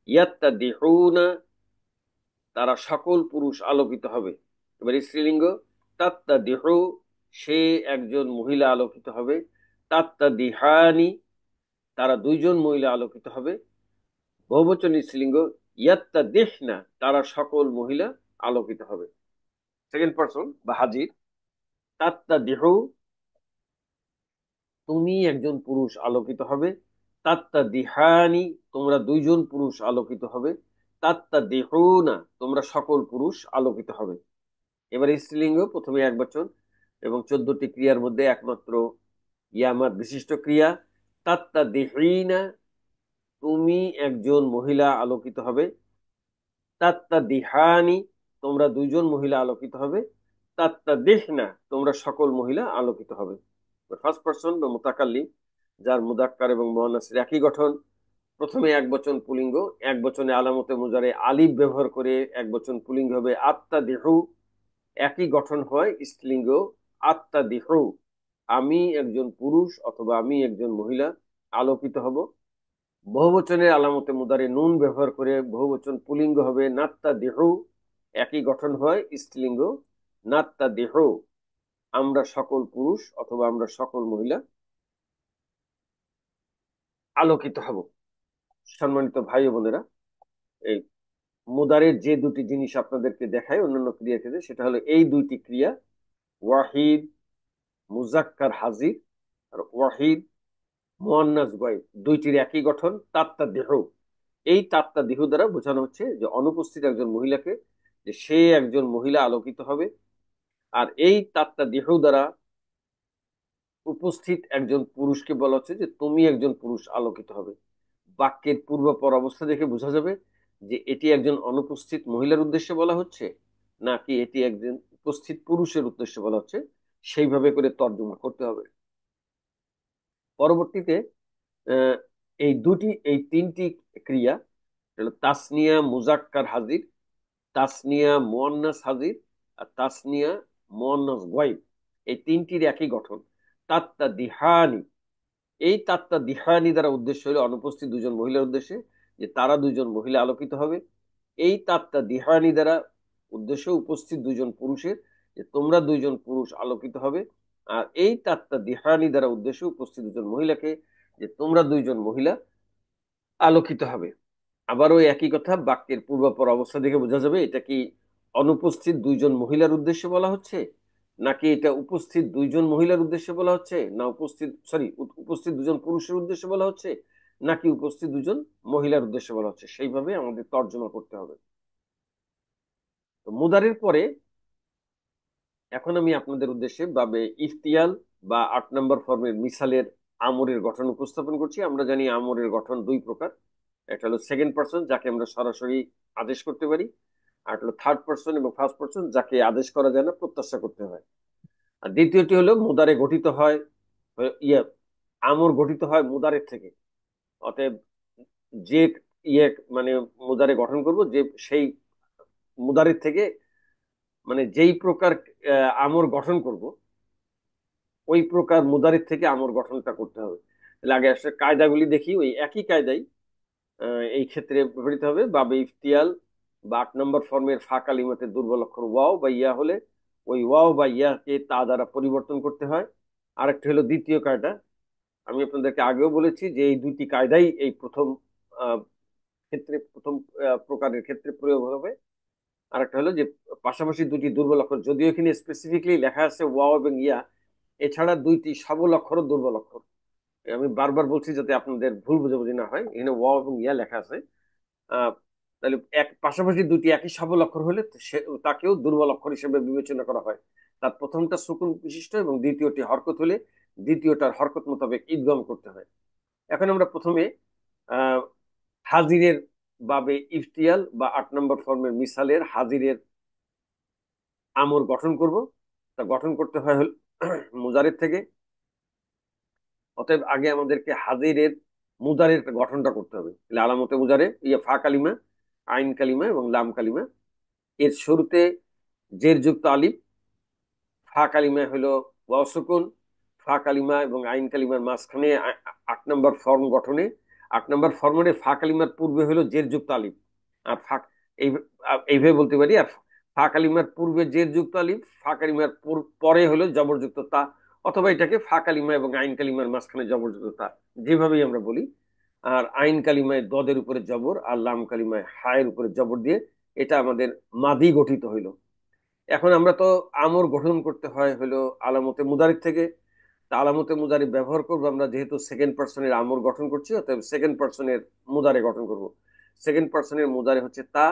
ইয়াত্তা দিহুনা, তারা সকল পুরুষ আলোকিত হবে। এবার স্ত্রীলিঙ্গ তাত্তা দিহু, সে একজন মহিলা আলোকিত হবে। তাত্তা দিহানি, তারা দুইজন মহিলা আলোকিত হবে। বহুবচন স্ত্রীলিঙ্গ ইয়াত্তা দিহনা, তারা সকল মহিলা আলোকিত হবে। সেকেন্ড পার্সন বা হাজির তাত্তা দিহু, তুমি একজন পুরুষ আলোকিত হবে। তাত্তা দিহানি, তোমরা দুইজন পুরুষ আলোকিত হবে। তাত্তা দিহুনা, তোমরা সকল পুরুষ আলোকিত হবে। এবার স্ত্রীলিঙ্গ প্রথমে এক বচন এবং 14টি ক্রিয়ার মধ্যে একমাত্র ইয়ামাত বিশিষ্ট ক্রিয়া। তাত্তা দিহিনা, তুমি একজন মহিলা আলোকিত হবে। তাত্তা দিহানি, তোমরা দুইজন মহিলা আলোকিত হবে। তাত্তা দিহনা, তোমরা সকল মহিলা আলোকিত হবে। ফার্স্ট পার্সন বা মুতাকাল্লিম, যার মুদাক্কার এবং মুয়ান্নাসের একই গঠন। প্রথমে এক বচন পুলিঙ্গ, এক বচনে আলামতে মুজারে আলিফ ব্যবহার করে এক বচন পুলিঙ্গ হবে আত্মা দেহু, একই গঠন হয় স্ত্রীলিঙ্গ আত্মা দেহু। আমি একজন পুরুষ অথবা আমি একজন মহিলা আলোকিত হব। বহুবচনের আলামতে মুদারে নুন ব্যবহার করে বহুবচন পুলিঙ্গ হবে নাত্তা দেহু, একই গঠন হয় স্ত্রীলিঙ্গ নাত্তা দেহু। আমরা সকল পুরুষ অথবা আমরা সকল মহিলা আলোকিত হব। সম্মানিত ভাই ও বোনেরা, এই মুদারের যে দুটি জিনিস আপনাদেরকে দেখায় অন্যান্য ক্রিয়ার ক্ষেত্রে, সেটা হলো এই দুইটি ক্রিয়া ওয়াহিদ মুজাক্কার হাজির আর ওয়াহিদ মুয়ান্নাস গয়ব, দুইটির একই গঠন তাত্তা দেহ। এই তাত্তা দেহ দ্বারা বোঝানো হচ্ছে যে অনুপস্থিত একজন মহিলাকে যে সে একজন মহিলা আলোকিত হবে। আর এই তাত্তা দেহ দ্বারা উপস্থিত একজন পুরুষকে বলা হচ্ছে যে তুমি একজন পুরুষ আলোকিত হবে। বাক্যের পূর্বাপর অবস্থা দেখে বোঝা যাবে যে এটি একজন অনুপস্থিত মহিলার উদ্দেশ্যে বলা হচ্ছে নাকি এটি একজন উপস্থিত পুরুষের উদ্দেশ্যে বলা হচ্ছে, সেইভাবে করে তর্জমা করতে হবে। পরবর্তীতে আহ, এই তিনটি ক্রিয়া তাসনিয়া মুজাক্কার হাজির, তাসনিয়া মুয়ান্নাস হাজির আর তাসনিয়া মুয়ান্নাস গায়ব, এই তিনটির একই গঠন তাত্তা দিহানি। এই তাত্তা দিহানি দ্বারা উদ্দেশ্য হলো অনুপস্থিত দুজন মহিলার উদ্দেশ্যে যে তারা দুজন মহিলা আলোকিত হবে। এই তাত্তা দিহানি দ্বারা উদ্দেশ্য উপস্থিত দুজন পুরুষের যে তোমরা দুইজন পুরুষ আলোকিত হবে। আর এই তাত্তা দিহানি দ্বারা উদ্দেশ্য উপস্থিত দুজন মহিলাকে যে তোমরা দুইজন মহিলা আলোকিত হবে। আবারও একই কথা, বাক্যের পূর্বাপর অবস্থা দেখে বোঝা যাবে এটা কি অনুপস্থিত দুইজন মহিলার উদ্দেশ্যে বলা হচ্ছে, নাকি এটা উপস্থিত দুইজন মহিলার উদ্দেশ্যে বলা হচ্ছে, না উপস্থিত সরি উপস্থিত দুজন পুরুষের উদ্দেশ্যে বলা হচ্ছে, নাকি উপস্থিত দুজন মহিলার উদ্দেশ্যে বলা হচ্ছে, সেইভাবে আমাদের তর্জমা করতে হবে। তো মুদারের পরে এখন আমি আপনাদের উদ্দেশ্যে বাবে ইফতিয়াল বা 8 নম্বর ফর্মের মিসালের আমরের গঠন উপস্থাপন করছি। আমরা জানি আমরের গঠন দুই প্রকার। একটা হলো সেকেন্ড পার্সন, যাকে আমরা সরাসরি আদেশ করতে পারি, আর হলো থার্ড পার্সন এবং ফার্স্ট পার্সন, যাকে আদেশ করা যায় না, প্রত্যাশা করতে হয়। আর দ্বিতীয়টি হলো মুদারে গঠিত হয়, ইয়ে আমর গঠিত হয় মুদারের থেকে। অতএব যে ইয়ে মানে মুদারে গঠন করব, যে সেই মুদারের থেকে, মানে যেই প্রকার আমর গঠন করব, ওই প্রকার মুদারির থেকে আমর গঠনটা করতে হবে। তাহলে আগে আসলে কায়দাগুলি দেখি। ওই একই কায়দাই এই ক্ষেত্রে ব্যবহৃত হবে। বাবে ইফতিয়াল বা 8 নম্বর ফর্মের ফা কালিমাতে দুর্বল অক্ষর ওয়াও বা ইয়া হলে ওই ওয়াও বা ইয়াকে তা দ্বারা পরিবর্তন করতে হয়। আরেকটি হলো দ্বিতীয় কায়দা। আমি আপনাদেরকে আগেও বলেছি যে এই দুইটি কায়দাই এই প্রথম আহ, ক্ষেত্রে, প্রথম প্রকারের ক্ষেত্রে প্রয়োগ হবে। আরেকটা হলো যে পাশাপাশি দুটি দুর্বল অক্ষর, যদিও এখানে স্পেসিফিকলি লেখা আছে ওয়াও এবং ইয়া, এছাড়া দুইটি সবল অক্ষরও দুর্বল অক্ষর। আমি বারবার বলছি যাতে আপনাদের ভুল বোঝাবুঝি না হয়, এখানে ওয়াও এবং ইয়া লেখা আছে। আহ তাহলে এক পাশাপাশি দুটি একই সবল অক্ষর হলে তাকেও দুর্বল অক্ষর হিসেবে বিবেচনা করা হয়। তার প্রথমটা সুকুন বিশিষ্ট এবং দ্বিতীয়টি হরকত হলে দ্বিতীয়টার হরকত মোতাবেক ঈদগম করতে হয়। এখন আমরা প্রথমে আহ হাজিরের বাবে ইফতিয়াল বা 8 নম্বর ফর্মের মিসালের হাজিরের আমর গঠন করব। তা গঠন করতে হয় হল মুজারের থেকে। অতএব আগে আমাদেরকে হাজিরের মুদারের গঠনটা করতে হবে। তাহলে আলামতে মুজারে ইয়ে ফা কালিমা, আইন কালিমা এবং লাম কালিমা। এর শুরুতে জের যুক্ত আলিফ। ফা কালিমা হলো ওয়াও সুকুন। ফা কালিমা এবং আইন কালিমার মাঝখানে 8 নম্বর ফর্ম গঠনে 8 নম্বর ফর্মের ফা কালিমার পূর্বে হলো জের যুক্ত আলিফ। আর ফা এই এইভাবে বলতে পারি। আর ফা কালিমার পূর্বে জের যুক্ত আলিফ, ফা কালিমার পরে হলো জবরযুক্ত তা, অথবা এটাকে ফা কালিমা এবং আইন কালিমার মাঝখানে জবরযুক্ত তা, যেভাবেই আমরা বলি। আর আইন কালিমায় দদের উপরে জবর আর লাম কালিমায় হায়ের উপরে জবর দিয়ে এটা আমাদের মাদি গঠিত হইলো। এখন আমরা তো আমর গঠন করতে হয় হলো আলামতে মুদারিক থেকে। তা আলামতে মুদারি ব্যবহার করবো আমরা, যেহেতু সেকেন্ড পার্সনের আমর গঠন করছি, অতএব সেকেন্ড পার্সনের মুদারে গঠন করব। সেকেন্ড পার্সনের মুদারে হচ্ছে তা।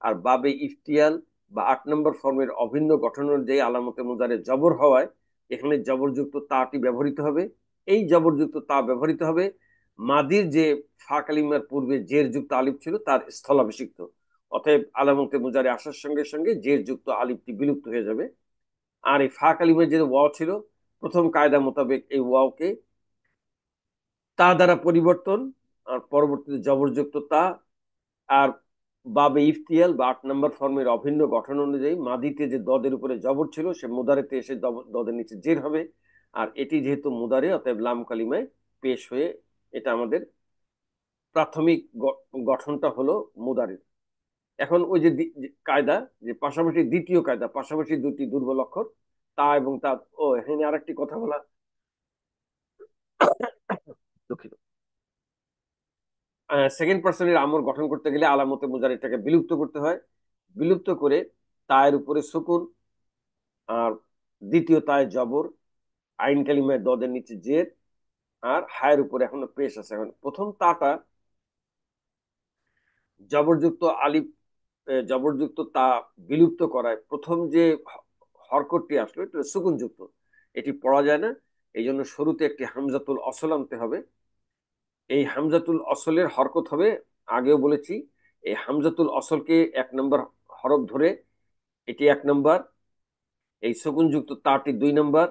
আর বাবে ইফতিয়াল বা 8 নম্বর ফর্মের অভিন্ন গঠন অনুযায়ী আলামতে মুদারে জবর হওয়ায় এখানে জবরযুক্ত তাটি ব্যবহৃত হবে। এই জবরযুক্ত তা ব্যবহৃত হবে মাদির যে ফা কালিমার পূর্বে জের যুক্ত আলিফ ছিল তার স্থলাভিষিক্ত। অতএব আলামতে মুজারে আসার সঙ্গে সঙ্গে জের যুক্ত আলিফটি বিলুপ্ত হয়ে যাবে। আর এই ফা কালিমার যে ওয়াও ছিল, প্রথম কায়দা মোতাবেক এই ওয়াওকে তা দ্বারা পরিবর্তন, আর পরবর্তীতে জবরযুক্ত তা। আর বাবে ইফতিয়াল বা 8 নম্বর ফর্মের অভিন্ন গঠন অনুযায়ী মাদিতে যে দদের উপরে জবর ছিল সে মুদারেতে এসে দদের নিচে জের হবে। আর এটি যেহেতু মুদারে, অতএব লাম কালিমায় পেশ হয়ে এটা আমাদের প্রাথমিক গঠনটা হলো মুদারে। এখন ওই যে কায়দা, যে পাশাপাশি দ্বিতীয় কায়দা, পাশাপাশি দুটি দুর্বল অক্ষর তা এবং তা। ও এখানে আরেকটি কথা বলা দুঃখিত। সেকেন্ড পার্সনের আমর গঠন করতে গেলে আলামতে মুজারিটাকে বিলুপ্ত করতে হয়। বিলুপ্ত করে তায়ের উপরে সুকুন, আর দ্বিতীয় তায় জবর, আইন কালিমায় দদের নিচে জের, আর হায়ের উপরে এখনো পেশ আছে। এখন প্রথম তাটা জবরযুক্ত আলিফ, জবরযুক্ত তা বিলুপ্ত করায় প্রথম যে হরকতটি আসলো এটা সুকুন যুক্ত, এটি পড়া যায় না। এই জন্য শুরুতে একটি হামজাতুল অসল আনতে হবে। এই হামজাতুল অসলের হরকত হবে, আগেও বলেছি, এই হামজাতুল অসলকে 1 নম্বর হরফ ধরে এটি 1 নম্বর, এই সুকুনযুক্ত তাটি 2 নম্বর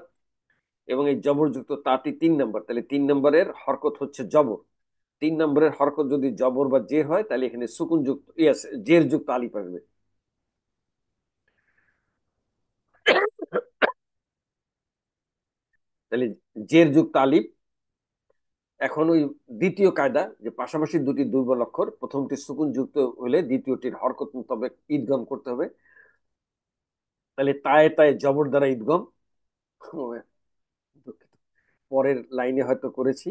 এবং এই জবরযুক্ত তাটি 3 নম্বর। তাহলে 3 নম্বরের হরকত হচ্ছে জবর। 3 নম্বরের হরকত যদি জবর বা জের হয় তাহলে এখানে সুকুনযুক্ত ইয়াস জের যুক্ত আলিফ আসবে। তাহলে জের যুক্ত আলিফ। এখন ওই দ্বিতীয় কায়দা, যে পাশাপাশি দুটি দুর্বল অক্ষর, প্রথমটি সুকুন যুক্ত হলে দ্বিতীয়টির হরকত মোতাবেক ঈদগম করতে হবে। তাহলে তায়ে তায়ে জবর দ্বারা ঈদগম। দুঃখিত, পরের লাইনে হয়তো করেছি,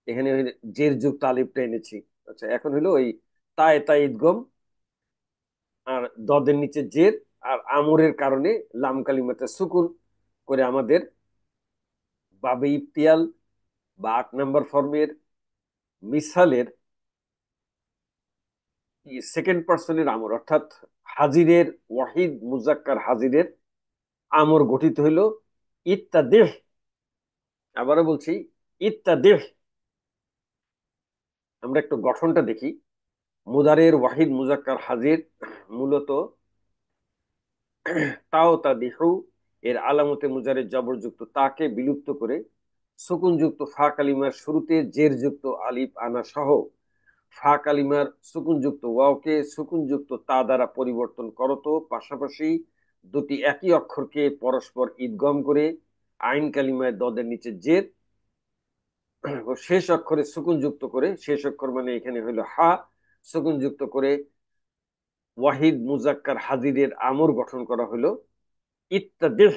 এখানে ওই জের যুক্ত আলিফটা এনেছি। আচ্ছা, এখন হলো ওই তায়ে তায়ে ঈদগম। আর দদের নিচে জের, আর আমরের কারণে লাম কালিমাতে সুকুন করে আমাদের বাবে ইফতিয়াল বা 8 নম্বর ফর্মের মিসালের সেকেন্ড পার্সনের আমর, অর্থাৎ হাজিরের, ওয়াহিদ মুজাক্কার হাজিরের আমর গঠিত হইল ইত্তাদেহ। আবারও বলছি, ইত্তাদেহ। আমরা একটু গঠনটা দেখি। মুদারের ওয়াহিদ মুজাক্কার হাজির মূলত তাও তা দিহু এর আলামতে মুজারের জবরযুক্ত তাকে বিলুপ্ত করে সুকুনযুক্ত ফা কালিমার শুরুতে জেরযুক্ত আলিফ আনা সহ ফা কালিমার সুকুনযুক্ত ওয়াওকে সুকুনযুক্ত তা দ্বারা পরিবর্তন করত, পাশাপাশি দুটি একই অক্ষরকে পরস্পর ইদগম করে আইন কালিমায় দদের নিচে জের ও শেষ অক্ষরে সুকুনযুক্ত করে, শেষ অক্ষর মানে এখানে হলো হা, সুকুনযুক্ত করে ওয়াহিদ মুজাক্কার হাজিরের আমর গঠন করা হলো ইত্যাদি।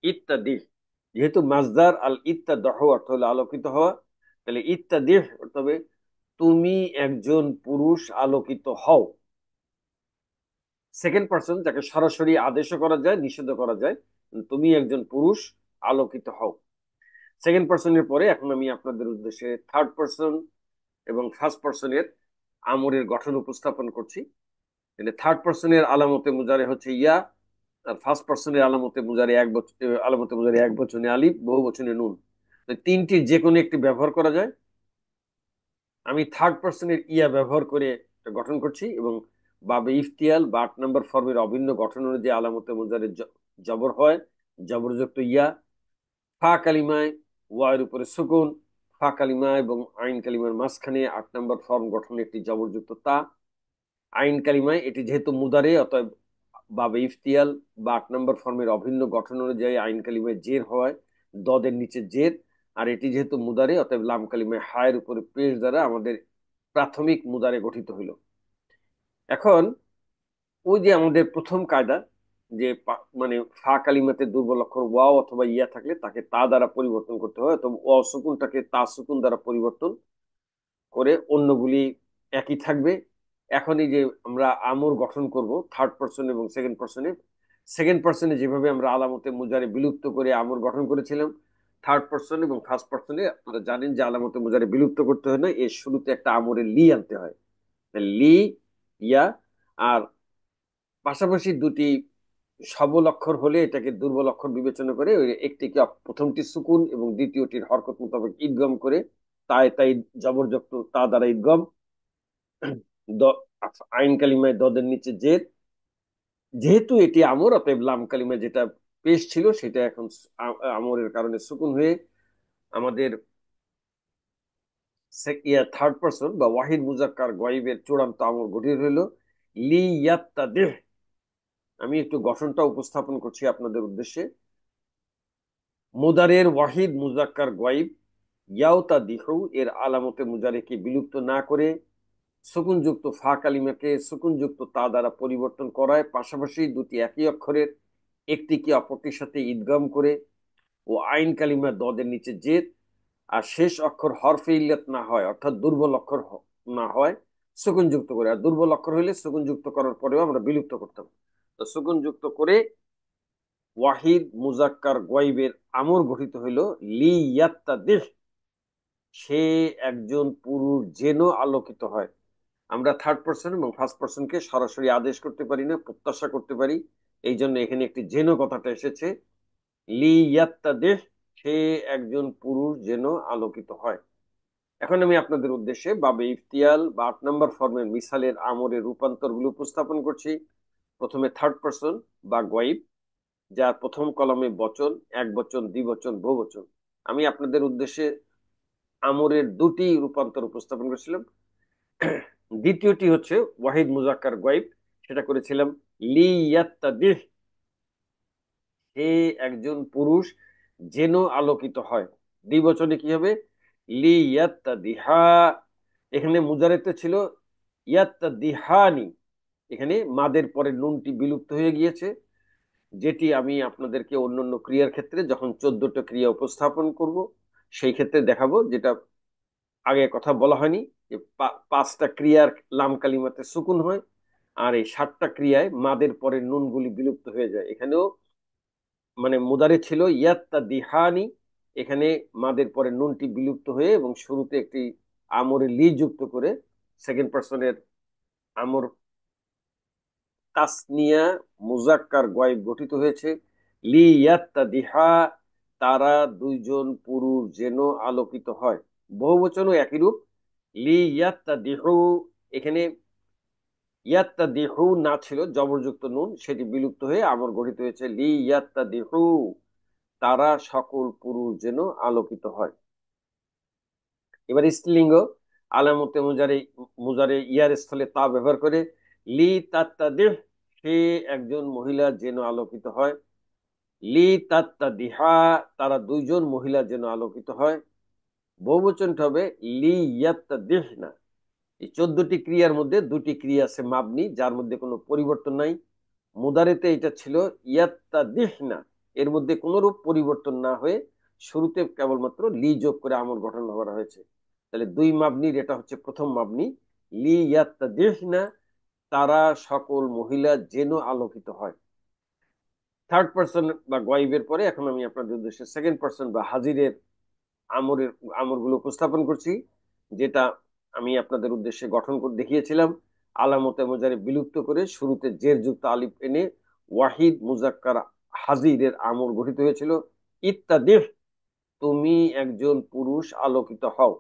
ইত্যাদি যেহেতু মাজদার আল ইত্যাদহ অর্থ হলো আলোকিত হওয়া, তাহলে ইত্যাদি তবে তুমি একজন পুরুষ আলোকিত হও। সেকেন্ড পার্সন যাকে সরাসরি আদেশও করা যায়, নিষেধ করা যায়, তুমি একজন পুরুষ আলোকিত হও। সেকেন্ড পার্সনের পরে এখন আমি আপনাদের উদ্দেশ্যে থার্ড পার্সন এবং ফার্স্ট পার্সনের আমরের গঠন উপস্থাপন করছি। থার্ড পার্সনের আলামতে মুজারে হচ্ছে ইয়া, আর ফার্স্ট পার্সনের আলামতে মুজারে আলামতে মুজারে এক বচনে আলিফ, বহু বচনে নুন। তিনটির যে কোনো একটি ব্যবহার করা যায়। আমি থার্ড পার্সনের ইয়া ব্যবহার করে গঠন করছি এবং বাবে ইফতিয়াল বা 8 নম্বর ফর্মের অভিন্ন গঠন অনুযায়ী আলামতে মুজারে জবর হয়, জবরযুক্ত ইয়া। ফা কালিমায় ওয়ার উপরে সুকুন, ফা কালিমা এবং আইন কালিমার মাঝখানে 8 নম্বর ফর্ম গঠনে একটি জবরযুক্ত তা। আইন কালিমায় এটি যেহেতু মুদারে, অতএব বাবে ইফতিয়াল বা 8 নম্বর ফর্মের অভিন্ন গঠন অনুযায়ী আইন কালিমায় জের হয়, দদের নিচে জের। আর এটি যেহেতু মুদারে, অতএব লাম কালিমায় হায়ের উপরে পেশ দ্বারা আমাদের প্রাথমিক মুদারে গঠিত হইল। এখন ওই যে আমাদের প্রথম কায়দা, যে মানে ফা কালিমাতে দুর্বল অক্ষর ওয়াও অথবা ইয়া থাকলে তাকে তা দ্বারা পরিবর্তন করতে হয়, অথবা ওয়াও সুকুনটাকে তা সুকুন দ্বারা পরিবর্তন করে, অন্যগুলি একই থাকবে। এখন এই যে আমরা আমর গঠন করব থার্ড পার্সন এবং সেকেন্ড পার্সনে, সেকেন্ড পার্সনে যেভাবে আমরা আলামতে মুজারে বিলুপ্ত করে আমর গঠন করেছিলাম, থার্ড পার্সন এবং ফার্স্ট পার্সনে আপনারা জানেন যে আলামতে মুজারে বিলুপ্ত করতে হয় না, এর শুরুতে একটা আমরের লি আনতে হয়, লি, ইয়া। আর পাশাপাশি দুটি সবল অক্ষর হলে এটাকে দুর্বল অক্ষর বিবেচনা করে ওই একটিকে প্রথমটি সুকুন এবং দ্বিতীয়টির হরকত মোতাবেক ইদগম করে, তাই তাই জবরদস্ত তা দ্বারা ইদগম। আইন কালিমায় দদের নিচে জেদ, যেহেতু এটি আমর অতএব লাম কালিমায় যেটা পেশ ছিল সেটা এখন আমরের কারণে সুকুন হয়ে আমাদের থার্ড পার্সন বা ওয়াহিদ মুজাক্কার গয়েবের চূড়ান্ত আমর গঠিত হইল লি ইয়াত্তাদিহ। আমি একটু গঠনটা উপস্থাপন করছি আপনাদের উদ্দেশ্যে। মুদারের ওয়াহিদ মুজাক্কার গয়েব ইয়াউতা দিহু এর আলামতে মুজারেকে বিলুপ্ত না করে সুকুনযুক্ত ফা কালিমাকে সুকুনযুক্ত তা দ্বারা পরিবর্তন করায়, পাশাপাশি দুটি একই অক্ষরের একটিকে অপরটির সাথে ইদগাম করে ও আইন কালিমা দদের নিচে জেদ, আর শেষ অক্ষর হরফে ইল্লাত না হয় অর্থাৎ দুর্বল অক্ষর না হয় সুকুনযুক্ত করে। আর দুর্বল অক্ষর হইলে সুকুনযুক্ত করার পরেও আমরা বিলুপ্ত করতাম, তো সুকুনযুক্ত করে ওয়াহিদ মুজাক্কার গয়েবের আমর গঠিত হইল লি ইয়াত্তাদিহ, সে একজন পুরুষ যেন আলোকিত হয়। আমরা থার্ড পার্সন এবং ফার্স্ট পার্সনকে সরাসরি আদেশ করতে পারি না, প্রত্যাশা করতে পারি, এই জন্য এখানে একটি যেন কথাটা এসেছে, লি ইয়াত্তাদিহ, সে একজন পুরুষ যেন আলোকিত হয়। এখন আমি আপনাদের উদ্দেশ্যে বাবে ইফতিয়াল বা 8 নম্বর ফর্মের মিসালের আমরের রূপান্তর গুলো উপস্থাপন করছি। প্রথমে থার্ড পার্সন বা গয়েব, যার প্রথম কলমে বচন, এক বচন, দ্বিবচন, বহুবচন। আমি আপনাদের উদ্দেশ্যে আমরের দুটি রূপান্তর উপস্থাপন করেছিলাম। দ্বিতীয়টি হচ্ছে ওয়াহিদ মুজাক্কার গয়েব, সেটা করেছিলাম লি ইয়াত্তাদিহ, সে একজন পুরুষ যেন আলোকিত হয়। দ্বিবচনে কি হবে? লি ইয়াত্তাদিহা। এখানে মুজারেতে ছিল ইয়াত্তাদিহানি, এখানে মাদের পরে নুনটি বিলুপ্ত হয়ে গিয়েছে, যেটি আমি আপনাদেরকে অন্যান্য ক্রিয়ার ক্ষেত্রে যখন 14টা ক্রিয়া উপস্থাপন করব সেই ক্ষেত্রে দেখাবো, যেটা আগে কথা বলা হয়নি, যে 5টা ক্রিয়ার লাম কালিমাতে সুকুন হয় আর এই 7টা ক্রিয়ায় মাদের পরের নুনগুলি বিলুপ্ত হয়ে যায়। এখানেও মানে মুদারে ছিল ইয়াত্তা দিহানি, এখানে মাদের পরে নুনটি বিলুপ্ত হয়ে এবং শুরুতে একটি আমরে লি যুক্ত করে সেকেন্ড পার্সনের আমর তাসনিয়া মুজাক্কার গয়েব গঠিত হয়েছে। লি ইয়াত্তা দিহা, তারা দুইজন পুরুষ যেন আলোকিত হয়। বহুবচনও একই রূপ, লি ইয়াত্তা দিহু। এখানে ইয়াত্তা দিহু না ছিল জবরযুক্ত নুন, সেটি বিলুপ্ত হয়ে আমর গঠিত হয়েছে লি ইয়াত্তা দিহু, তারা সকল পুরুষ যেন আলোকিত হয়। এবার স্ত্রীলিঙ্গ, আলামতে মুজারে, মুজারে ইয়ার স্থলে তা ব্যবহার করে লি তাত্তাদিহ, সে একজন মহিলা যেন আলোকিত হয়। লি তাত্তাদিহা, তারা দুইজন মহিলা যেন আলোকিত হয়। বহুবচনটা হবে লি ইয়াত্তাদিহনা। এই 14টি ক্রিয়ার মধ্যে দুটি ক্রিয়া আছে মাবনি, যার মধ্যে কোনো পরিবর্তন নাই। মুদারেতে এটা ছিল ইয়াত্তাদিহনা, এর মধ্যে কোনরূপ পরিবর্তন না হয়ে শুরুতে কেবলমাত্র লি যোগ করে আমল গঠন করা হয়েছে। তাহলে দুই মাবনির এটা হচ্ছে প্রথম মাবনি, লি ইয়াত্তাদিহনা, তারা সকল মহিলা যেন আলোকিত হয়। থার্ড পার্সন বা গয়েবের পরে এখন আমি আপনাদের উদ্দেশ্যে সেকেন্ড পার্সন বা হাজিরের আমরের আমরগুলো উপস্থাপন করছি, যেটা আমি আপনাদের উদ্দেশ্যে গঠন করে দেখিয়েছিলাম। আলামতে মুজারে বিলুপ্ত করে শুরুতে জের যুক্ত আলিফ এনে ওয়াহিদ মুজাক্কার হাজিরের আমর গঠিত হয়েছিল। ইত্যাদিহ, তুমি একজন পুরুষ আলোকিত হও।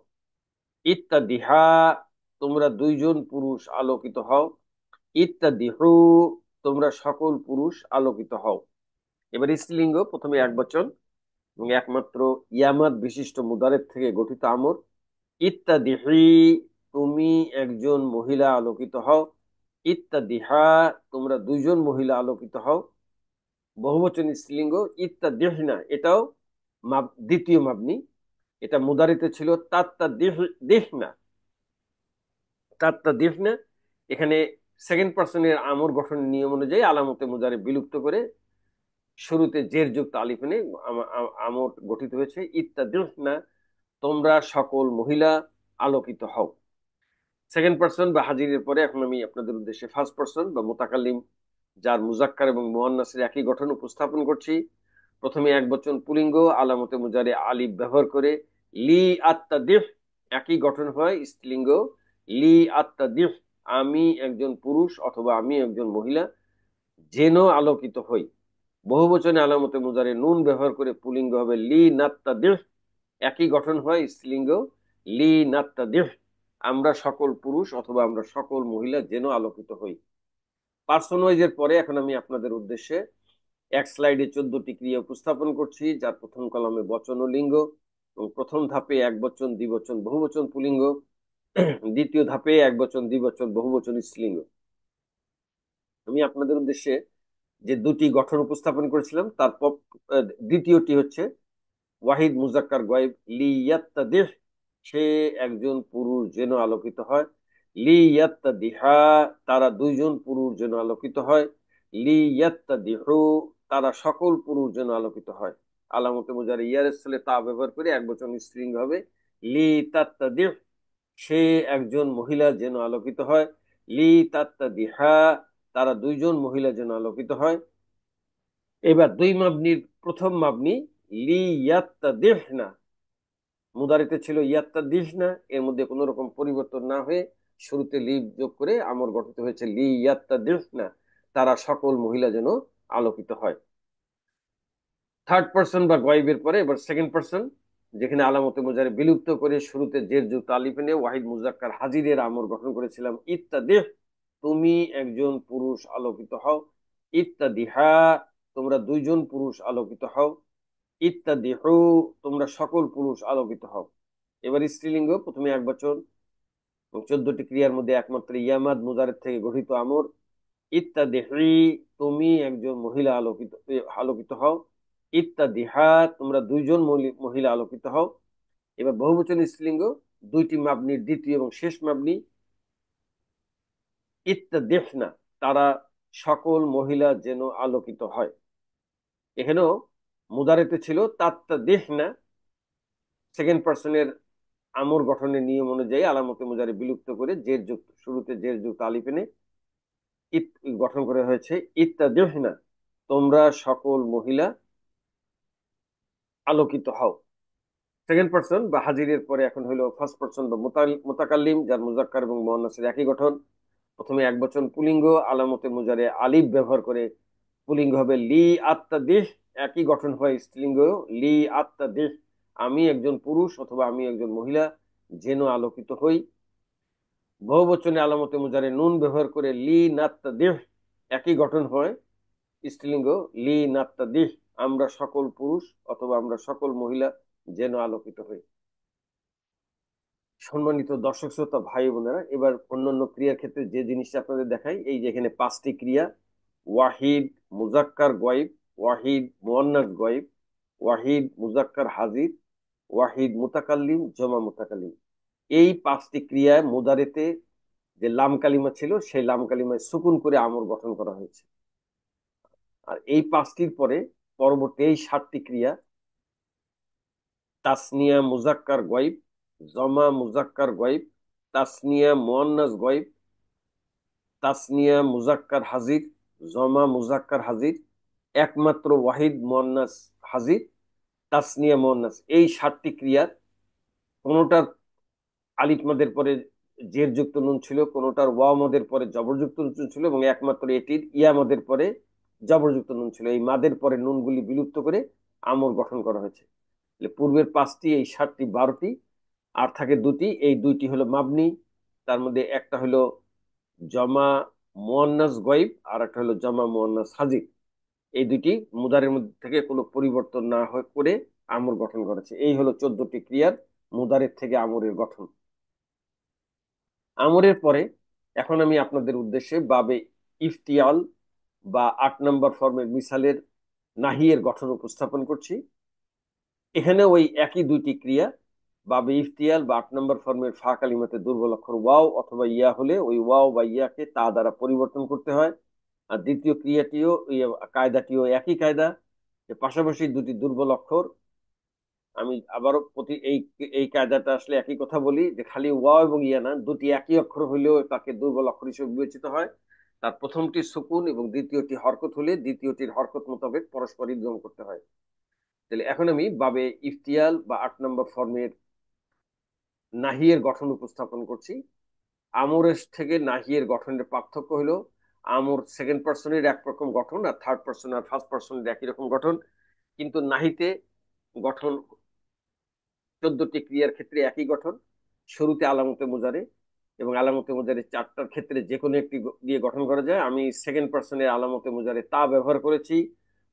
ইত্যাদিহা, তোমরা দুইজন পুরুষ আলোকিত হও। ইত্যাদিহু, তোমরা সকল পুরুষ আলোকিত হও। এবার স্ত্রীলিঙ্গ, প্রথমে এক বচন এবং একমাত্র ইয়ামাদ বিশিষ্ট মুদারের থেকে গঠিত আমর। ইত্যাদিহি, তুমি একজন মহিলা আলোকিত হও। ইত্যাদিহা, তোমরা দুইজন মহিলা আলোকিত হও। বহুবচন স্ত্রীলিঙ্গ ইত্যাদিহনা, এটাও দ্বিতীয় মাবনি। এটা মুদারিতে ছিল তাত্তা দিহনা, তাত্তা দিহনা। এখানে সেকেন্ড পার্সনের আমর গঠনের নিয়ম অনুযায়ী আলামতে মুজারে বিলুপ্ত করে শুরুতে জের যুক্ত আলিফ এনে আমর গঠিত হয়েছে ইত্যাদিহনা, তোমরা সকল মহিলা আলোকিত হও। সেকেন্ড পার্সন বা হাজিরের পরে এখন আমি আপনাদের উদ্দেশ্যে ফার্স্ট পার্সন বা মুতাকাল্লিম, যার মুজাক্কার এবং মুয়ান্নাসের একই গঠন উপস্থাপন করছি। প্রথমে এক বচন পুলিঙ্গ, আলামতে মুজারে আলিফ ব্যবহার করে লি আত্তাদিহ, একই গঠন হয় স্ত্রীলিঙ্গ লি আত্তাদিহ, আমি একজন পুরুষ অথবা আমি একজন মহিলা যেন আলোকিত হই। বহুবচনে আলামতে মুজারে নুন ব্যবহার করে পুলিঙ্গ হবে লি নাত্তাদিহ, একই গঠন হয় স্ত্রীলিঙ্গ লি নাত্তাদিহ, আমরা সকল পুরুষ অথবা আমরা সকল মহিলা যেন আলোকিত হই। পার্সন ওয়াইজের পরে এখন আমি আপনাদের উদ্দেশ্যে এক স্লাইডে 14টি ক্রিয়া উপস্থাপন করছি, যার প্রথম কলামে বচন ও লিঙ্গ, এবং প্রথম ধাপে এক বচন দ্বিবচন বহুবচন পুলিঙ্গ, দ্বিতীয় ধাপে এক বচন দ্বিবচন বহুবচন স্ত্রীলিঙ্গ। আমি আপনাদের উদ্দেশ্যে যে দুটি গঠন উপস্থাপন করেছিলাম তার দ্বিতীয়টি হচ্ছে ওয়াহিদ মুজাক্কার গয়েব লি ইয়াত্তাদিহ, সে একজন পুরুষ যেন আলোকিত হয়। লি ইয়াত্তাদিহা, তারা দুইজন পুরুষ যেন আলোকিত হয়। লি ইয়াত্তাদিহু, তারা সকল পুরুষ যেন আলোকিত হয়। আলামতে মুজারে ইয়ার স্থলে তা ব্যবহার করে এক বচন স্ত্রীলিঙ্গ হবে লি তাত্তাদিহ, সে একজন মহিলা যেন আলোকিত হয়। লি তাত্তাদিহা, তারা দুইজন মহিলা যেন আলোকিত হয়। এবার দুই মাবনির প্রথম মাবনি লি ইয়াত্তাদিহনা, মুদারিতে ছিল ইয়াত্তাদিহনা, এর মধ্যে কোনো রকম পরিবর্তন না হয়ে শুরুতে লিপ যোগ করে আমর গঠিত হয়েছে লি ইয়াত্তাদিহনা, তারা সকল মহিলা যেন আলোকিত হয়। থার্ড পার্সন বা গয়েবের পরে এবার সেকেন্ড পার্সন, যেখানে আলামতে মুজারে বিলুপ্ত করে শুরুতে জের যুক্ত আলিফ এনে ওয়াহিদ মুজাক্কার হাজিরের আমর গঠন করেছিলাম ইত্যাদিহ, তুমি একজন পুরুষ আলোকিত হও। ইত্যাদিহা, তোমরা দুইজন পুরুষ আলোকিত হও। ইত্যাদিহু, তোমরা সকল পুরুষ আলোকিত হও। এবার স্ত্রীলিঙ্গ, প্রথমে এক বচন এবং 14টি ক্রিয়ার মধ্যে একমাত্র ইয়ামাদ মুজারের থেকে গঠিত আমর। ইত্যাদিহি, তুমি একজন মহিলা আলোকিত আলোকিত হও। ইত্যাদিহা, তোমরা দুইজন মহিলা আলোকিত হও। এবার বহুবচন স্ত্রীলিঙ্গ, দুইটি মাবনির দ্বিতীয় এবং শেষ মাবনি। ইত্যাদিহনা, তারা সকল মহিলা যেন আলোকিত হয়। এখানেও মুদারেতে ছিল তাত্তাদিহনা, সেকেন্ড পার্সনের আমর গঠনের নিয়ম অনুযায়ী আলামতে মুজারে বিলুপ্ত করে জের যুক্ত শুরুতে জের যুক্ত আলিফ এনে ইত গঠন করে হয়েছে ইত্তাদিহনা, তোমরা সকল মহিলা আলোকিত হও। সেকেন্ড পার্সন বা হাজিরের পরে এখন হলো ফার্স্ট পার্সন বা মুতাকাল্লিম, যার মুজাক্কার এবং মুয়ান্নাসের একই গঠন। প্রথমে এক বচন পুলিঙ্গ, আলামতে মুজারে আলিফ ব্যবহার করে পুলিঙ্গ হবে লি আত্মা দেহ। একই গঠন হয় স্ত্রীলিঙ্গ, লি আত্মা দেহ, আমি একজন পুরুষ অথবা আমি একজন মহিলা যেন আলোকিত হই। বহুবচনে আলামতে মুজারে নুন ব্যবহার করে লি নাত্তা দেহ, একই গঠন হয় স্ত্রীলিঙ্গ, লি নাত্তা দেহ, আমরা সকল পুরুষ অথবা আমরা সকল মহিলা যেন আলোকিত হই। সম্মানিত দর্শক শ্রোতা ভাই বোনেরা, এবার অন্যান্য ক্রিয়ার ক্ষেত্রে যে জিনিসটা আপনাদের দেখাই, এই যে এখানে পাঁচটি ক্রিয়া: ওয়াহিদ মুজাক্কার গয়েব, ওয়াহিদ মুয়ান্নাস গয়েব, ওয়াহিদ মুজাক্কার হাজির, ওয়াহিদ মুতাকাল্লিম, জমা মুতাকাল্লিম। এই পাঁচটি ক্রিয়ায় মুদারেতে যে লাম কালিমা ছিল সেই লাম কালিমায় সুকুন করে আমর গঠন করা হয়েছে। আর এই পাঁচটির পরে পরবর্তী এই সাতটি ক্রিয়া: তাসনিয়া মুজাক্কার গয়েব, জমা মুজাক্কার গয়েব, তাসনিয়া মুয়ান্নাস গয়েব, তাসনিয়া মুজাক্কার হাজির, জমা মুজাক্কার হাজির, একমাত্র ওয়াহিদ মুয়ান্নাস হাজির, তাসনিয়া মুয়ান্নাস। এই সাতটি ক্রিয়ার কোনোটার আলিফ মাদের পরে জের যুক্ত নুন ছিল, কোনোটার ওয়াও মাদের পরে জবরযুক্ত নুন ছিল, এবং একমাত্র এটির ইয়া মাদের পরে জবরযুক্ত নুন ছিল। এই মাদের পরে নুনগুলি বিলুপ্ত করে আমর গঠন করা হয়েছে। পূর্বের পাঁচটি, এই সাতটি 12টি, আর থাকে দুটি। এই দুইটি হলো মাবনি, তার মধ্যে একটা হলো জমা মুয়ান্নাস গয়েব আর একটা হলো জমা মুয়ান্নাস হাজির। এই দুটি মুদারের মধ্যে থেকে কোনো পরিবর্তন না করে আমর গঠন করেছে। এই হলো 14টি ক্রিয়ার মুদারের থেকে আমরের গঠন। আমরের পরে এখন আমি আপনাদের উদ্দেশ্যে বাবে ইফতিয়াল বা 8 নম্বর ফর্মের মিসালের নাহিয়ের গঠন উপস্থাপন করছি। এখানে ওই একই দুইটি ক্রিয়া, বাবে ইফতিয়াল বা 8 নম্বর ফর্মের ফা কালিমাতে দুর্বল অক্ষর ওয়াও অথবা ইয়া হলে ওই ওয়াও বা ইয়াকে তা দ্বারা পরিবর্তন করতে হয়। আর দ্বিতীয় ক্রিয়াটিও, কায়দাটিও একই কায়দা। পাশাপাশি দুটি দুর্বল অক্ষর, আমি আবারও প্রতি এই এই কায়দাটা আসলে একই কথা বলি যে খালি ওয়াও এবং ইয়া না, দুটি একই অক্ষর হলেও তাকে দুর্বল অক্ষর হিসেবে বিবেচিত হয়। তার প্রথমটি সুকুন এবং দ্বিতীয়টি হরকত হলে দ্বিতীয়টির হরকত মোতাবেক পরস্পর ইদগম করতে হয়। তাহলে এখন আমি বাবে ইফতিয়াল বা 8 নম্বর ফর্মের নাহিয়ের গঠন উপস্থাপন করছি। আমরের থেকে নাহিয়ের গঠনের পার্থক্য হলো আমর সেকেন্ড পার্সনের একরকম গঠন আর থার্ড পার্সন আর ফার্স্ট পার্সনের একই রকম গঠন, কিন্তু নাহিতে গঠন 14টি ক্রিয়ার ক্ষেত্রে একই গঠন। শুরুতে আলামতে মুজারে, এবং আলামতে মুজারে 4টার ক্ষেত্রে যে কোনো একটি দিয়ে গঠন করা যায়। আমি সেকেন্ড পার্সনের আলামতে মুজারে তা ব্যবহার করেছি।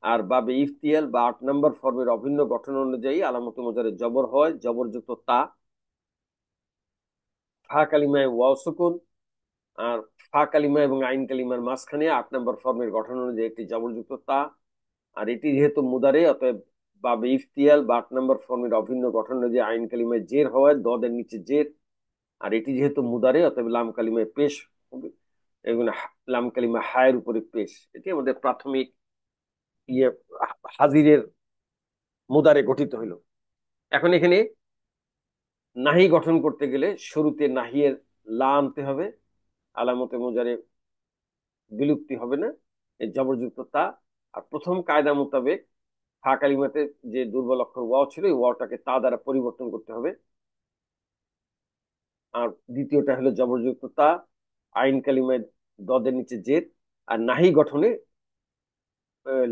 আর বাবে ইফতিয়াল বা 8 নম্বর ফর্মের অভিন্ন গঠন অনুযায়ী আলামতে মুজারে জবর হয়, জবরযুক্ত তা। ফা কালিমায় ওয়াও সুকুন, আর ফা কালিমা এবং আইন কালিমার মাঝখানে 8 নম্বর ফর্মের গঠন অনুযায়ী একটি জবরযুক্ত তা। আর এটি যেহেতু মুদারে, অতএব বাবে ইফতিয়াল বা 8 নম্বর ফর্মের অভিন্ন গঠন অনুযায়ী আইন কালিমায় জের হওয়ায় দদের নিচে জের। আর এটি যেহেতু মুদারে, অতএব লাম কালিমায় পেশ হবে, এবং লাম কালিমা হায়ের উপরে পেশ। এটি আমাদের প্রাথমিক ইয়ে হাজিরের মুদারে গঠিত হইল। এখন এখানে নাহি গঠন করতে গেলে শুরুতে নাহিয়ের লা আনতে হবে, আলামতে মুজারে বিলুপ্তি হবে না, এই জবরযুক্ত তা। আর প্রথম কায়দা মোতাবেক ফা কালিমাতে যে দুর্বল অক্ষর ওয়াও ছিল, এই ওয়াওটাকে তা দ্বারা পরিবর্তন করতে হবে। আর দ্বিতীয়টা হলো জবরযুক্ত তা, আইন কালিমায় দদের নিচে জের। আর নাহি গঠনে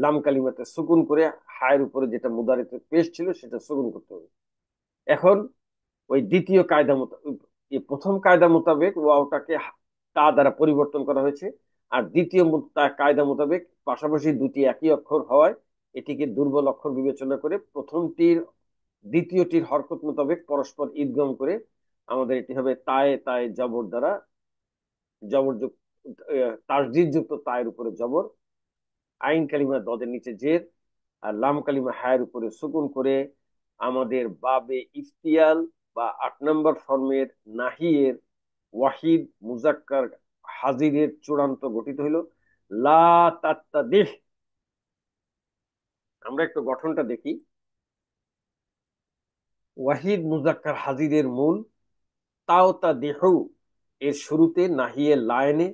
লাম কালিমাতে সুকুন করে হায়ের উপরে যেটা মুদারিতে পেশ ছিল সেটা সুকুন করতে হবে। এখন ওই দ্বিতীয় কায়দা মোতাবেক, প্রথম কায়দা মোতাবেক ওয়াওটাকে তা দ্বারা পরিবর্তন করা হয়েছে। আর দ্বিতীয় কায়দা মোতাবেক পাশাপাশি দুটি একই অক্ষর হওয়ায় এটিকে দুর্বল অক্ষর বিবেচনা করে প্রথমটির দ্বিতীয়টির হরকত মোতাবেক পরস্পর ঈদগম করে আমাদের এটি হবে তায়ে তায়ে জবর দ্বারা, জবরযুক্ত তাসদীদ যুক্ত তায়ের উপরে জবর, আইন কালিমা দদের নিচে জের, আর লাম কালিমা হায়ের উপরে সুকুন করে আমাদের বাবে ইফতিয়াল বা 8 নম্বর ফর্মের নাহিয়ের ওয়াহিদ মুজাক্কার হাজিরের চূড়ান্ত গঠিত হইল লা তাত্তাদিহ। আমরা একটু গঠনটা দেখি। ওয়াহিদ মুজাক্কার হাজিরের মূল তাও তা দেহ এর শুরুতে নাহিয়ে লায়নে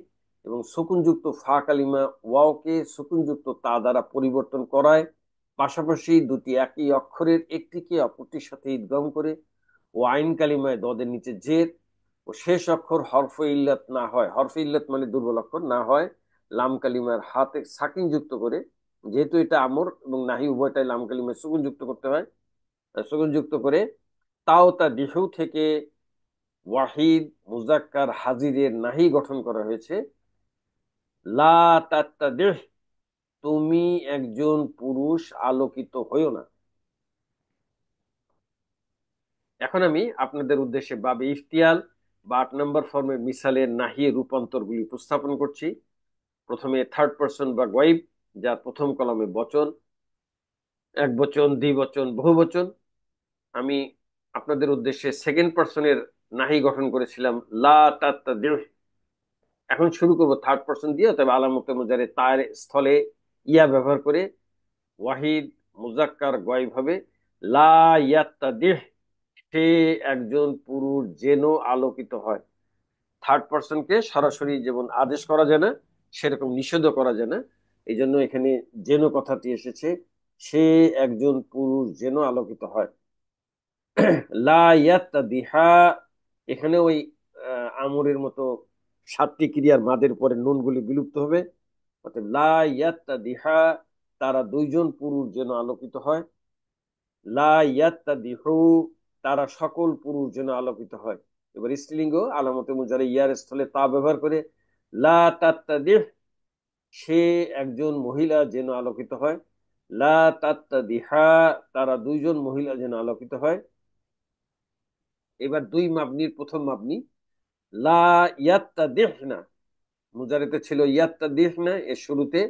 এবং সুকুনযুক্ত ফা কালিমা ওয়াওকে সুকুনযুক্ত তা দ্বারা পরিবর্তন করায়, পাশাপাশি দুটি একই অক্ষরের একটিকে অপরটির সাথে ইদগম করে, ও আইন কালিমায় দদের নিচে জের, ও শেষ অক্ষর হরফে ইল্লাত না হয়, হরফে ইল্লাত মানে দুর্বল অক্ষর না হয়, লাম কালিমার হাতে সাকিন যুক্ত করে, যেহেতু এটা আমর এবং নাহি উভয়টাই লাম কালিমায় সুকুন যুক্ত করতে হয়, সুকুন যুক্ত করে, তাও তা দিহু থেকে ওয়াহিদ মুজাক্কার হাজিরের নাহি গঠন করা হয়েছে। লা তাত্তাদিহ, তুমি একজন পুরুষ আলোকিত হইও না। এখন আমি আপনাদের উদ্দেশ্যে বাবে ইফতিয়াল বা 8 নম্বর ফর্মের মিসালের নাহি রূপান্তরগুলি উপস্থাপন করছি। প্রথমে থার্ড পারসন বা গয়েব, যার প্রথম কলমে বচন, এক বচন, দ্বিবচন, বহুবচন। আমি আপনাদের উদ্দেশ্যে সেকেন্ড পারসনের নাহি গঠন করেছিলাম লা তাত্তাদিহ। এখন শুরু করব থার্ড পারসন দিয়ে, তবে আলামতে মুজারে তার স্থলে ইয়া ব্যবহার করে ওয়াহিদ মুজাক্কার গয়েব হবে লা ইয়াত্তাদিহ, সে একজন পুরুষ যেন আলোকিত হয়। থার্ড পারসনকে সরাসরি যেমন আদেশ করা যায় না, সেরকম নিষেধও করা যায় না। এই জন্য এখানে যেন কথাটি এসেছে, সে একজন পুরুষ যেন আলোকিত হয়। লা ইয়াত্তাদিহা, এখানে ওই আমরের মতো 7টি ক্রিয়ার মাদের পরে নুনগুলি বিলুপ্ত হবে। অর্থাৎ লা ইয়াত্তাদিহা, তারা দুইজন পুরুষ যেন আলোকিত হয়। লা ইয়াত্তাদিহু, তারা সকল পুরুষ যেন আলোকিত হয়। এবার স্ত্রীলিঙ্গ আলামতে মুজারে ইয়ার স্থলে তা ব্যবহার করে লা তাত্তাদিহ, সে একজন মহিলা যেন আলোকিত হয়। লা তাত্তাদিহা, তারা দুইজন মহিলা যেন আলোকিত হয়। এবার দুই মাবনির প্রথম মাবনি লা ইয়াত্তাদিহনা, মুজারেতে ছিল ইয়াত্তাদিহনা, এর শুরুতে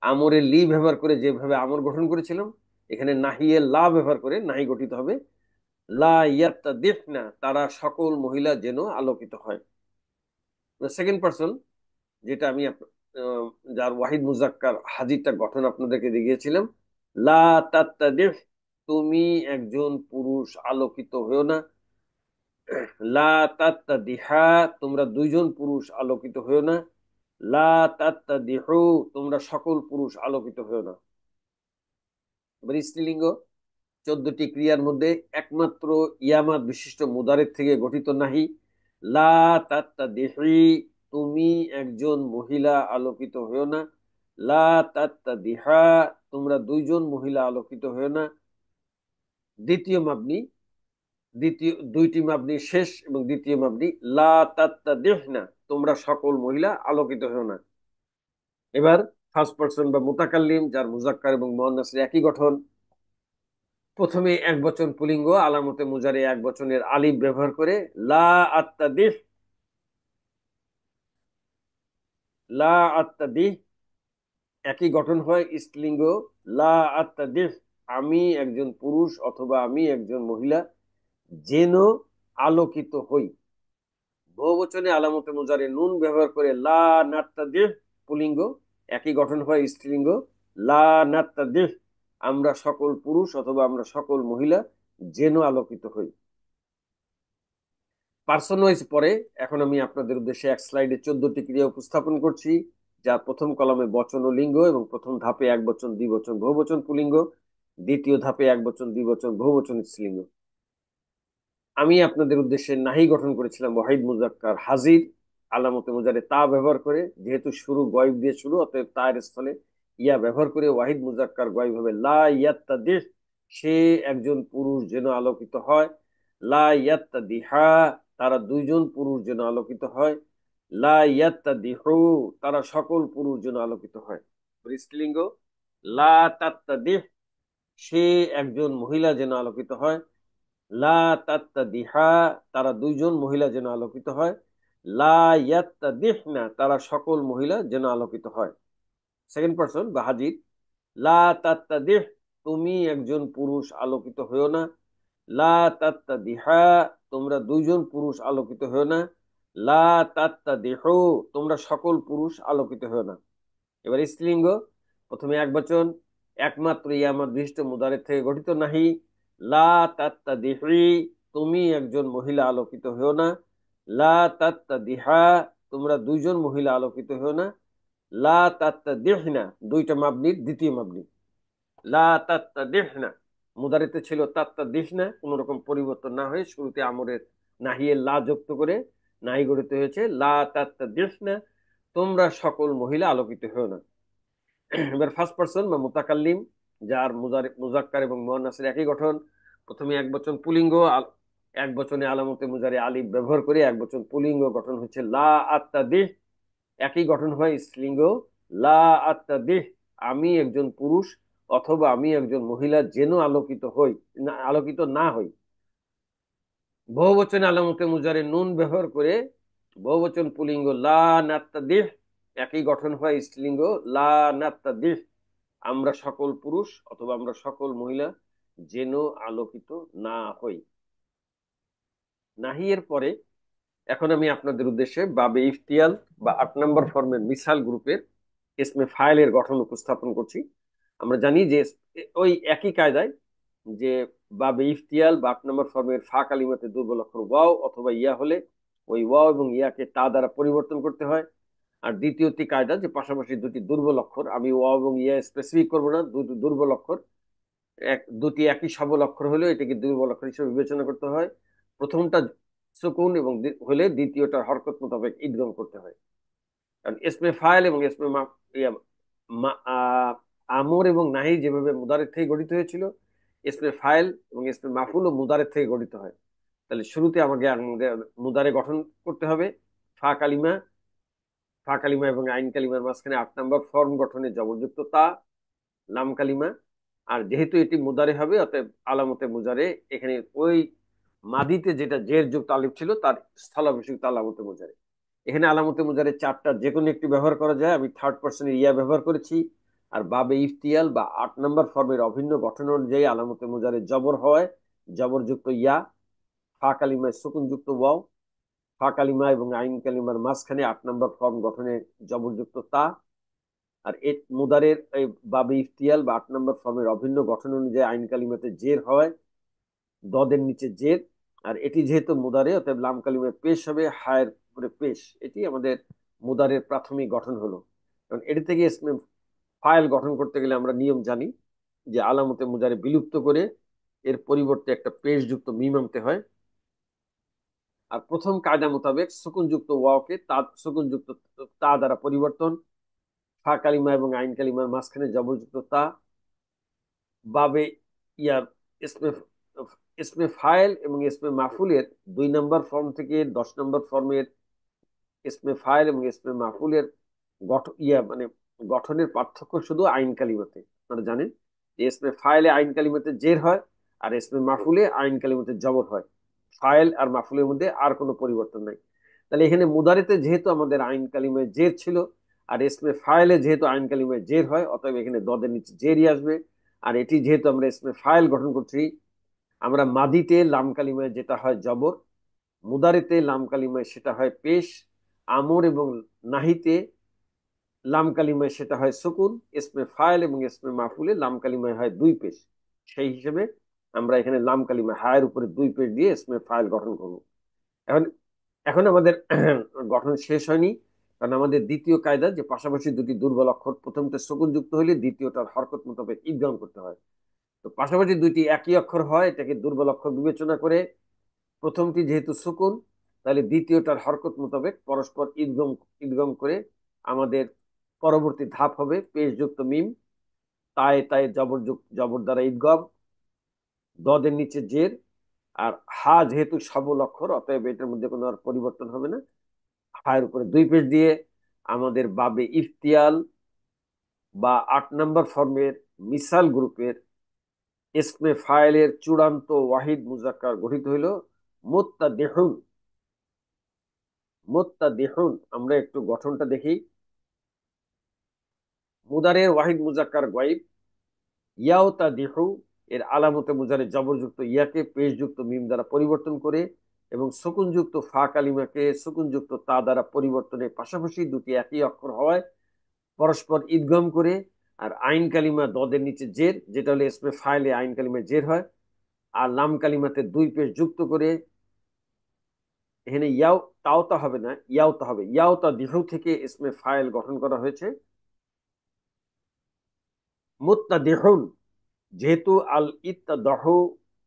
আমরে লি ব্যবহার করে যেভাবে আমর গঠন করেছিলাম, এখানে নাহিয়ে লা ব্যবহার করে নাহি গঠিত হবে লা ইয়াত্তাদিহনা, তারা সকল মহিলা যেন আলোকিত হয়। সেকেন্ড পারসন, যেটা আমি যার ওয়াহিদ মুজাক্কার হাজিরটা গঠন আপনাদেরকে দেখিয়েছিলাম, লা তাত্তাদিহ, তুমি একজন পুরুষ আলোকিত হয়েও না। লা তাত্তাদিহা, তোমরা দুইজন পুরুষ আলোকিত হয়েও না। লা তাত্তাদিহু, তোমরা সকল পুরুষ আলোকিত হয়েও না। এবার স্ত্রীলিঙ্গ 14টি ক্রিয়ার মধ্যে একমাত্র ইয়ামাত বিশিষ্ট মুদারের থেকে গঠিত নাহি। লা তাত্তাদিহি, তুমি একজন মহিলা আলোকিত হয়েও না। লা তাত্তাদিহা, তোমরা দুইজন মহিলা আলোকিত হয়েও না। দ্বিতীয় মাবনি, দ্বিতীয় দুইটি মাবনি শেষ এবং দ্বিতীয় মাবনি লা তাত্তাদিহনা, তোমরা সকল মহিলা আলোকিত হয়েও না। এবার ফার্স্ট পারসন বা মুতাকাল্লিম, যার মুজাক্কার এবং মুয়ান্নাসের একই গঠন। প্রথমে এক বচন পুলিঙ্গ আলামতে মুজারে এক বচনের আলিফ ব্যবহার করে লা আত্তাদিহ, লা আত্তাদিহ, একই গঠন হয় স্ত্রীলিঙ্গ লা আত্তাদিহ, আমি একজন পুরুষ অথবা আমি একজন মহিলা যেন আলোকিত হই। বহুবচনে আলামতে মুজারে নুন ব্যবহার করে লা নাত্তাদিহ, পুলিঙ্গ, একই গঠন হয় স্ত্রীলিঙ্গ লা নাত্তাদিহ, আমরা সকল পুরুষ অথবা আমরা সকল মহিলা যেন আলোকিত হই। পার্সন ওয়াইজ পরে এখন আমি আপনাদের উদ্দেশ্যে এক স্লাইডে 14টি ক্রিয়া উপস্থাপন করছি, যা প্রথম কলামে বচন ও লিঙ্গ, এবং প্রথম ধাপে এক বচন, দ্বিবচন, বহুবচন পুলিঙ্গ, দ্বিতীয় ধাপে এক বচন, দ্বিবচন, বহুবচন স্ত্রীলিঙ্গ। আমি আপনাদের উদ্দেশ্যে নাহি গঠন করেছিলাম ওয়াহিদ মুজাক্কার হাজির আলামতে মুজারে তা ব্যবহার করে, যেহেতু শুরু গয়েব দিয়ে শুরু, অতএব তার স্থলে ইয়া ব্যবহার করে ওয়াহিদ মুজাক্কার গয়েব হবে লা ইয়াত্তাদিহ, সে একজন পুরুষ যেন আলোকিত হয়। লা ইয়াত্তাদিহা, তারা দুইজন পুরুষ যেন আলোকিত হয়। লা ইয়াত্তাদিহু, তারা সকল পুরুষ যেন আলোকিত হয়। স্ত্রীলিঙ্গ লা তাত্তাদিহ, সে একজন মহিলা যেন আলোকিত হয়। লা তাত্তাদিহা, তারা দুইজন মহিলা যেন আলোকিত হয়। লা ইয়াত্তাদিহনা, তারা সকল মহিলা যেন আলোকিত হয়। সেকেন্ড পারসন বা হাজির লা তাত্তাদিহ, তুমি একজন পুরুষ আলোকিত হয়েও না। লা তাত্তাদিহা, তোমরা দুইজন পুরুষ আলোকিত হয়েও না। লা তাত্তাদিহু, তোমরা সকল পুরুষ আলোকিত হয়েও না। এবার স্ত্রীলিঙ্গ প্রথমে এক বচন, একমাত্র ইয়ামাত বিশিষ্ট মুদারের থেকে গঠিত নাহি। লা তাত্তাদিহি, তুমি একজন মহিলা আলোকিত হয়েও না। লা তাত্তাদিহা, তোমরা দুইজন মহিলা আলোকিত হও না। লা তাত্তাদিহনা, দুইটা মাবনির দ্বিতীয় মাবনি। লা তাত্তাদিহনা, মুদারিতে ছিল তাত্তাদিহনা, কোন রকম পরিবর্তন না হয়ে শুরুতে আমরের নাহিয়ে লা যুক্ত করে নাহি গঠিত হয়েছে লা তাত্তাদিহনা, তোমরা সকল মহিলা আলোকিত হও না। এবার ফার্স্ট পার্সন বা মুতাকাল্লিম, যার মুজাক্কার এবং মুয়ান্নাসের একই গঠন। প্রথমে এক বচন পুলিঙ্গ, এক বচনে আলামতে মুজারে আলিফ ব্যবহার করে এক বচন পুলিঙ্গ গঠন হচ্ছে লা আত্তাদিহ। একই গঠন হয় স্ত্রীলিঙ্গ, লা আত্তাদিহ, আমি একজন পুরুষ অথবা আমি একজন মহিলা যেন আলোকিত হই না, আলোকিত না হই। বহুবচনে আলামতে মুজারে নুন ব্যবহার করে বহুবচন পুলিঙ্গ লা নাত্তাদিহ, একই গঠন হয় স্ত্রীলিঙ্গ, লা নাত্তাদিহ, আমরা সকল পুরুষ অথবা আমরা সকল মহিলা যেন আলোকিত না হই। নাহি এর পরে এখন আমি আপনাদের উদ্দেশ্যে বাবে ইফতিয়াল বা 8 নম্বর ফর্মের মিসাল গ্রুপের ইসমে ফাইলের গঠন উপস্থাপন করছি। আমরা জানি যে ওই একই কায়দায় যে বাবে ইফতিয়াল বা 8 নম্বর ফর্মের ফা কালিমাতে দুর্বল অক্ষর ওয়াও অথবা ইয়া হলে ওই ওয়াও এবং ইয়াকে তা দ্বারা পরিবর্তন করতে হয়। আর দ্বিতীয়টি কায়দা যে পাশাপাশি দুটি দুর্বল অক্ষর, আমি ওয়াও এবং ইয়া স্পেসিফিক করবো না, দুটি দুর্বল অক্ষর, দুটি একই সবল অক্ষর হলেও এটাকে দুর্বল অক্ষর হিসেবে বিবেচনা করতে হয়। প্রথমটা সুকুন এবং হলে দ্বিতীয়টা হরকত মোতাবেক ইদগম করতে হয়। কারণ ইসমে ফাইল এবং ইসমে আমর এবং নাহি যেভাবে মুদারের থেকে গঠিত হয়েছিল, ইসমে ফাইল এবং ইসমে মাফুল ও মুদারের থেকে গঠিত হয়। তাহলে শুরুতে আমাকে মুদারে গঠন করতে হবে। ফা কালিমা, ফা কালিমা এবং আইন কালিমার মাঝখানে 8 নম্বর ফর্ম গঠনে জবরযুক্ত তা, লাম কালিমা। আর যেহেতু এটি মুদারে হবে অতএব আলামতে মুজারে এখানে ওই মাদিতে যেটা জের যুক্ত আলিফ ছিল তার স্থলাভিষিক্ত আলামতে মুজারে। এখানে আলামতে মুজারে 4টা যে কোনো একটি ব্যবহার করা যায়, আমি থার্ড পার্সনের ইয়া ব্যবহার করেছি। আর বাবে ইফতিয়াল বা 8 নম্বর ফর্মের অভিন্ন গঠন অনুযায়ী আলামতে মুজারে জবর হয়, জবরযুক্ত ইয়া, ফা কালিমায় সুকুনযুক্ত ওয়াও, ফা কালিমা এবং আইন কালিমার মাঝখানে 8 নম্বর ফর্ম গঠনে জবরযুক্ত তা। আর মুদারের এই বাবে ইফতিয়াল বা 8 নম্বর ফর্মের অভিন্ন গঠন অনুযায়ী আইন কালিমাতে জের হয়, দদের নিচে জের। আর এটি যেহেতু মুদারে অতএব লাম কালিমায় পেশ হবে, হায়ের উপরে পেশ। এটি আমাদের মুদারের প্রাথমিক গঠন হলো। কারণ এটি থেকে ইসমে ফাইল গঠন করতে গেলে আমরা নিয়ম জানি যে আলামতে মুজারে বিলুপ্ত করে এর পরিবর্তে একটা পেশ যুক্ত মিম আনতে হয়। আর প্রথম কায়দা মোতাবেক সুকুনযুক্ত ওয়াওকে তা সুকুনযুক্ত তা দ্বারা পরিবর্তন, ফা কালিমা এবং আইন কালিমার মাঝখানে জবরযুক্ত তা, বাবে ইয়া ইসমে ইসমে ফাইল এবং ইসমে মাফুলের 2 নম্বর ফর্ম থেকে 10 নম্বর ফর্মের ইসমে ফাইল এবং ইসমে মাফুলের গঠন মানে গঠনের পার্থক্য শুধু আইন কালিমাতে। আপনারা জানেন যে ইসমে ফাইলে আইন কালিমাতে জের হয় আর ইসমে মাফুলে আইন কালিমাতে জবর হয়। ফাইল আর মাফুলের মধ্যে আর কোনো পরিবর্তন নাই। তাহলে এখানে মুদারিতে যেহেতু আমাদের আইন কালিমায় জের ছিল আর ইসমে ফাইলে যেহেতু আইন কালিমায় জের হয় অতএব এখানে দদের নিচে জেরই আসবে। আর এটি যেহেতু আমরা ইসমে ফাইল গঠন করছি, আমরা মাদিতে লাম কালিমায় যেটা হয় জবর, মুদারিতে লাম কালিমায় সেটা হয় পেশ, আমর এবং নাহিতে লাম কালিমায় সেটা হয় সুকুন, ইসমে ফাইল এবং ইসমে মাফুলে লাম কালিমায় হয় 2 পেশ। সেই হিসেবে আমরা এখানে লাম কালিমা হায়ের উপরে 2 পেশ দিয়ে ইসমে ফাইল গঠন করব। এখন এখন আমাদের গঠন শেষ হয়নি, কারণ আমাদের দ্বিতীয় কায়দা যে পাশাপাশি দুটি দুর্বল অক্ষর প্রথমটা সুকুন যুক্ত হলে দ্বিতীয়টার হরকত মোতাবেক ইদগাম করতে হয়। তো পাশাপাশি দুইটি একই অক্ষর হয়, এটাকে দুর্বল অক্ষর বিবেচনা করে প্রথমটি যেহেতু সুকুন তাহলে দ্বিতীয়টার হরকত মোতাবেক পরস্পর ইদগম ইদগম করে আমাদের পরবর্তী ধাপ হবে পেশযুক্ত মিম, তায়ে তায়ে জবর দ্বারা ইদগম, দদের নিচে জের। আর হা যেহেতু সবল অক্ষর অতএব এটার মধ্যে কোনো আর পরিবর্তন হবে না, হায়ের উপরে 2 পেশ দিয়ে আমাদের বাবে ইফতিয়াল বা 8 নম্বর ফর্মের মিসাল গ্রুপের ইসমে ফাইলের চূড়ান্ত ওয়াহিদ মুজাক্কার গঠিত হইল মুত্তাদিহুন। মুত্তাদিহুন, আমরা একটু গঠনটা দেখি। মুদারের ওয়াহিদ মুজাক্কার গায়ব ইয়াউতাদিহু এর আলামতে মুজারে জবরযুক্ত ইয়াকে পেশযুক্ত মিম দ্বারা পরিবর্তন করে এবং সুকুনযুক্ত ফা কালিমাকে সুকুনযুক্ত তা দ্বারা পরিবর্তনের পাশাপাশি দুটি একই অক্ষর হওয়ায় পরস্পর ইদগম করে। আর আইন কালিমা দদের নিচে জের, যেটা হলো ইসমে ফাইলে আইন কালিমায় জের হয়। আর লাম কালিমাতে 2 পেশ যুক্ত করে এখানে ইয়াও তাওতা হবে না, ইয়াওতা হবে। ইয়াওতা দিহু থেকে ইসমে ফাইল গঠন করা হয়েছে। মুত্তাদিহুন, যেহেতু আল ইত্তাদাহু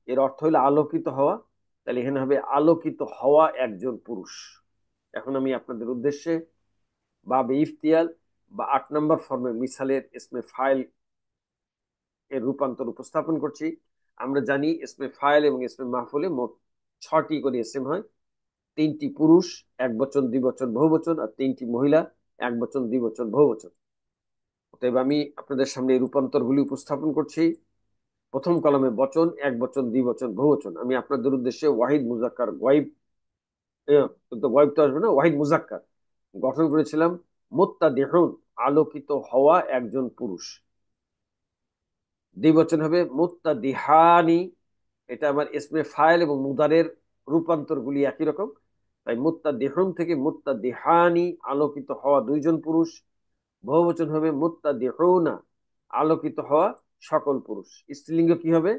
এর অর্থ হলো আলোকিত হওয়া, তাহলে এখানে হবে আলোকিত হওয়া একজন পুরুষ। এখন আমি আপনাদের উদ্দেশ্যে বা ইফতিয়াল বা 8 নম্বর ফর্মের মিসালের ইসমে ফাইল এর রূপান্তর উপস্থাপন করছি। আমরা জানি ইসমে ফাইল এবং ইসমে মাহফুলে মোট 6টি করে ইসম হয়। 3টি পুরুষ, এক বচন, দ্বিবচন, বহুবচন, আর 3টি মহিলা, এক বচন, দ্বিবচন, বহুবচন। অতএব আমি আপনাদের সামনে এই রূপান্তরগুলি উপস্থাপন করছি। প্রথম কলমে বচন, এক বচন, দ্বিবচন, বহুবচন। আমি আপনাদের উদ্দেশ্যে ওয়াহিদ মুজাক্কার গয়েব, তো গয়েব তো আসবে না, ওয়াহিদ মুজাক্কার গঠন করেছিলাম। মুত্তাদিহুন, আলোকিত হওয়া একজন পুরুষ। দ্বিবচন হবে মুত্তাদিহানি। এটা আমার ইসমে ফাইল এবং মুদারের রূপান্তরগুলি একই রকম। তাই মুত্তাদিহুন থেকে মুত্তাদিহানি, আলোকিত হওয়া দুইজন পুরুষ। বহুবচন হবে মুত্তাদিহুনা, আলোকিত হওয়া সকল পুরুষ। স্ত্রীলিঙ্গ কি হবে?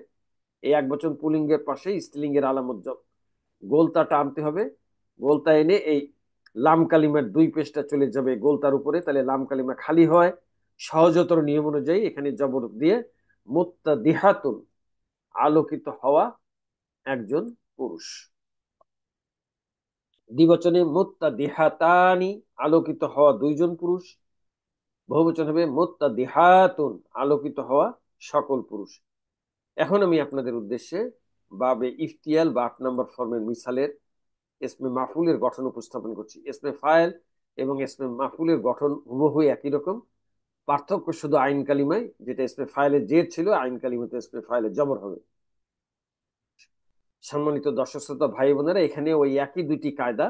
এই এক বচন পুলিঙ্গের পাশে স্ত্রীলিঙ্গের আলামত গোলতাটা আনতে হবে। গোলতা এনে এই লাম কালিমার 2 পেশটা চলে যাবে গোলতার উপরে, তাহলে লাম কালিমা খালি হয়। সহজতর নিয়ম অনুযায়ী এখানে জবর দিয়ে মুত্তাদিহাতুন, আলোকিত হওয়া একজন পুরুষ। দ্বিবচনে মুত্তাদিহাতানি, আলোকিত হওয়া দুইজন পুরুষ। বহুবচন হবে মুত্তাদিহাতুন, আলোকিত হওয়া সকল পুরুষ। এখন আমি আপনাদের উদ্দেশ্যে বাবে ইফতিয়াল বা 8 নম্বর ফর্মের মিসালের ইসমে মাফুলের গঠন উপস্থাপন করছি। ইসমে ফাইল এবং ইসমে মাফুলের গঠন হুবহু একই রকম, পার্থক্য শুধু আইন কালিমায়। যেটা ইসমে ফাইলের জের ছিল, আইন কালিমাতে ইসমে ফাইলের জবর হবে। সম্মানিত দর্শক শ্রোতা ভাই বোনেরা, এখানে ওই একই দুইটি কায়দা,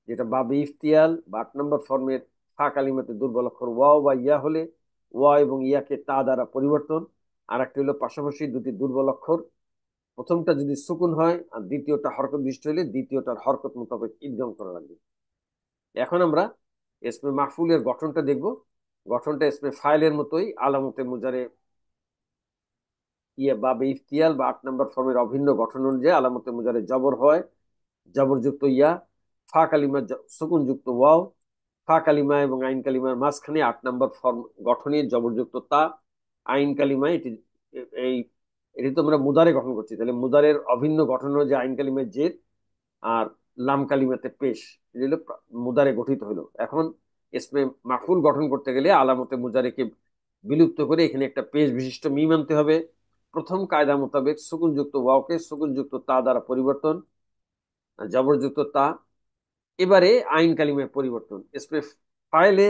যেটা বাবে ইফতিয়াল বা 8 নম্বর ফর্মের ফা কালিমাতে দুর্বল অক্ষর ওয়াও বা ইয়া হলে ওয়া এবং ইয়াকে তা দ্বারা পরিবর্তন। আর একটি হলো পাশাপাশি দুটি দুর্বল অক্ষর, প্রথমটা যদি সুকুন হয় আর দ্বিতীয়টা হরকত দৃষ্ট হলে দ্বিতীয়টার হরকত মোতাবেক ইদগম করা লাগবে। এখন আমরা ইসমে মাহফুলের গঠনটা দেখব। গঠনটা ইসমে ফাইলের মতোই, আলামতে মুজারে ইয়ে বা ইফতিয়াল বা 8 নম্বর ফর্মের অভিন্ন গঠন অনুযায়ী আলামতে মুজারে জবর হয়, জবরযুক্ত ইয়া, ফা কালিমা সুকুন যুক্ত ওয়াও, ফা কালিমা এবং আইন কালিমার মাঝখানে 8 নম্বর ফর্ম গঠনে জবরযুক্ত তা। আইন কালিমা এটি এই এটি তো আমরা মুদারে গঠন করছি, তাহলে মুদারের অভিন্ন গঠন অনুযায়ী আইন কালিমার জের আর লাম কালিমাতে পেশ, এগুলো মুদারে গঠিত হলো। এখন ইসমে মাফুল গঠন করতে গেলে আলামতে মুজারেকে বিলুপ্ত করে এখানে একটা পেশ বিশিষ্ট মিম আনতে হবে। প্রথম কায়দা মোতাবেক সুকুনযুক্ত ওয়াওকে সুকুনযুক্ত তা দ্বারা পরিবর্তন, জবরযুক্ত তা। এবারে আইন কালিমায় পরিবর্তন। ইসমে ফাইলে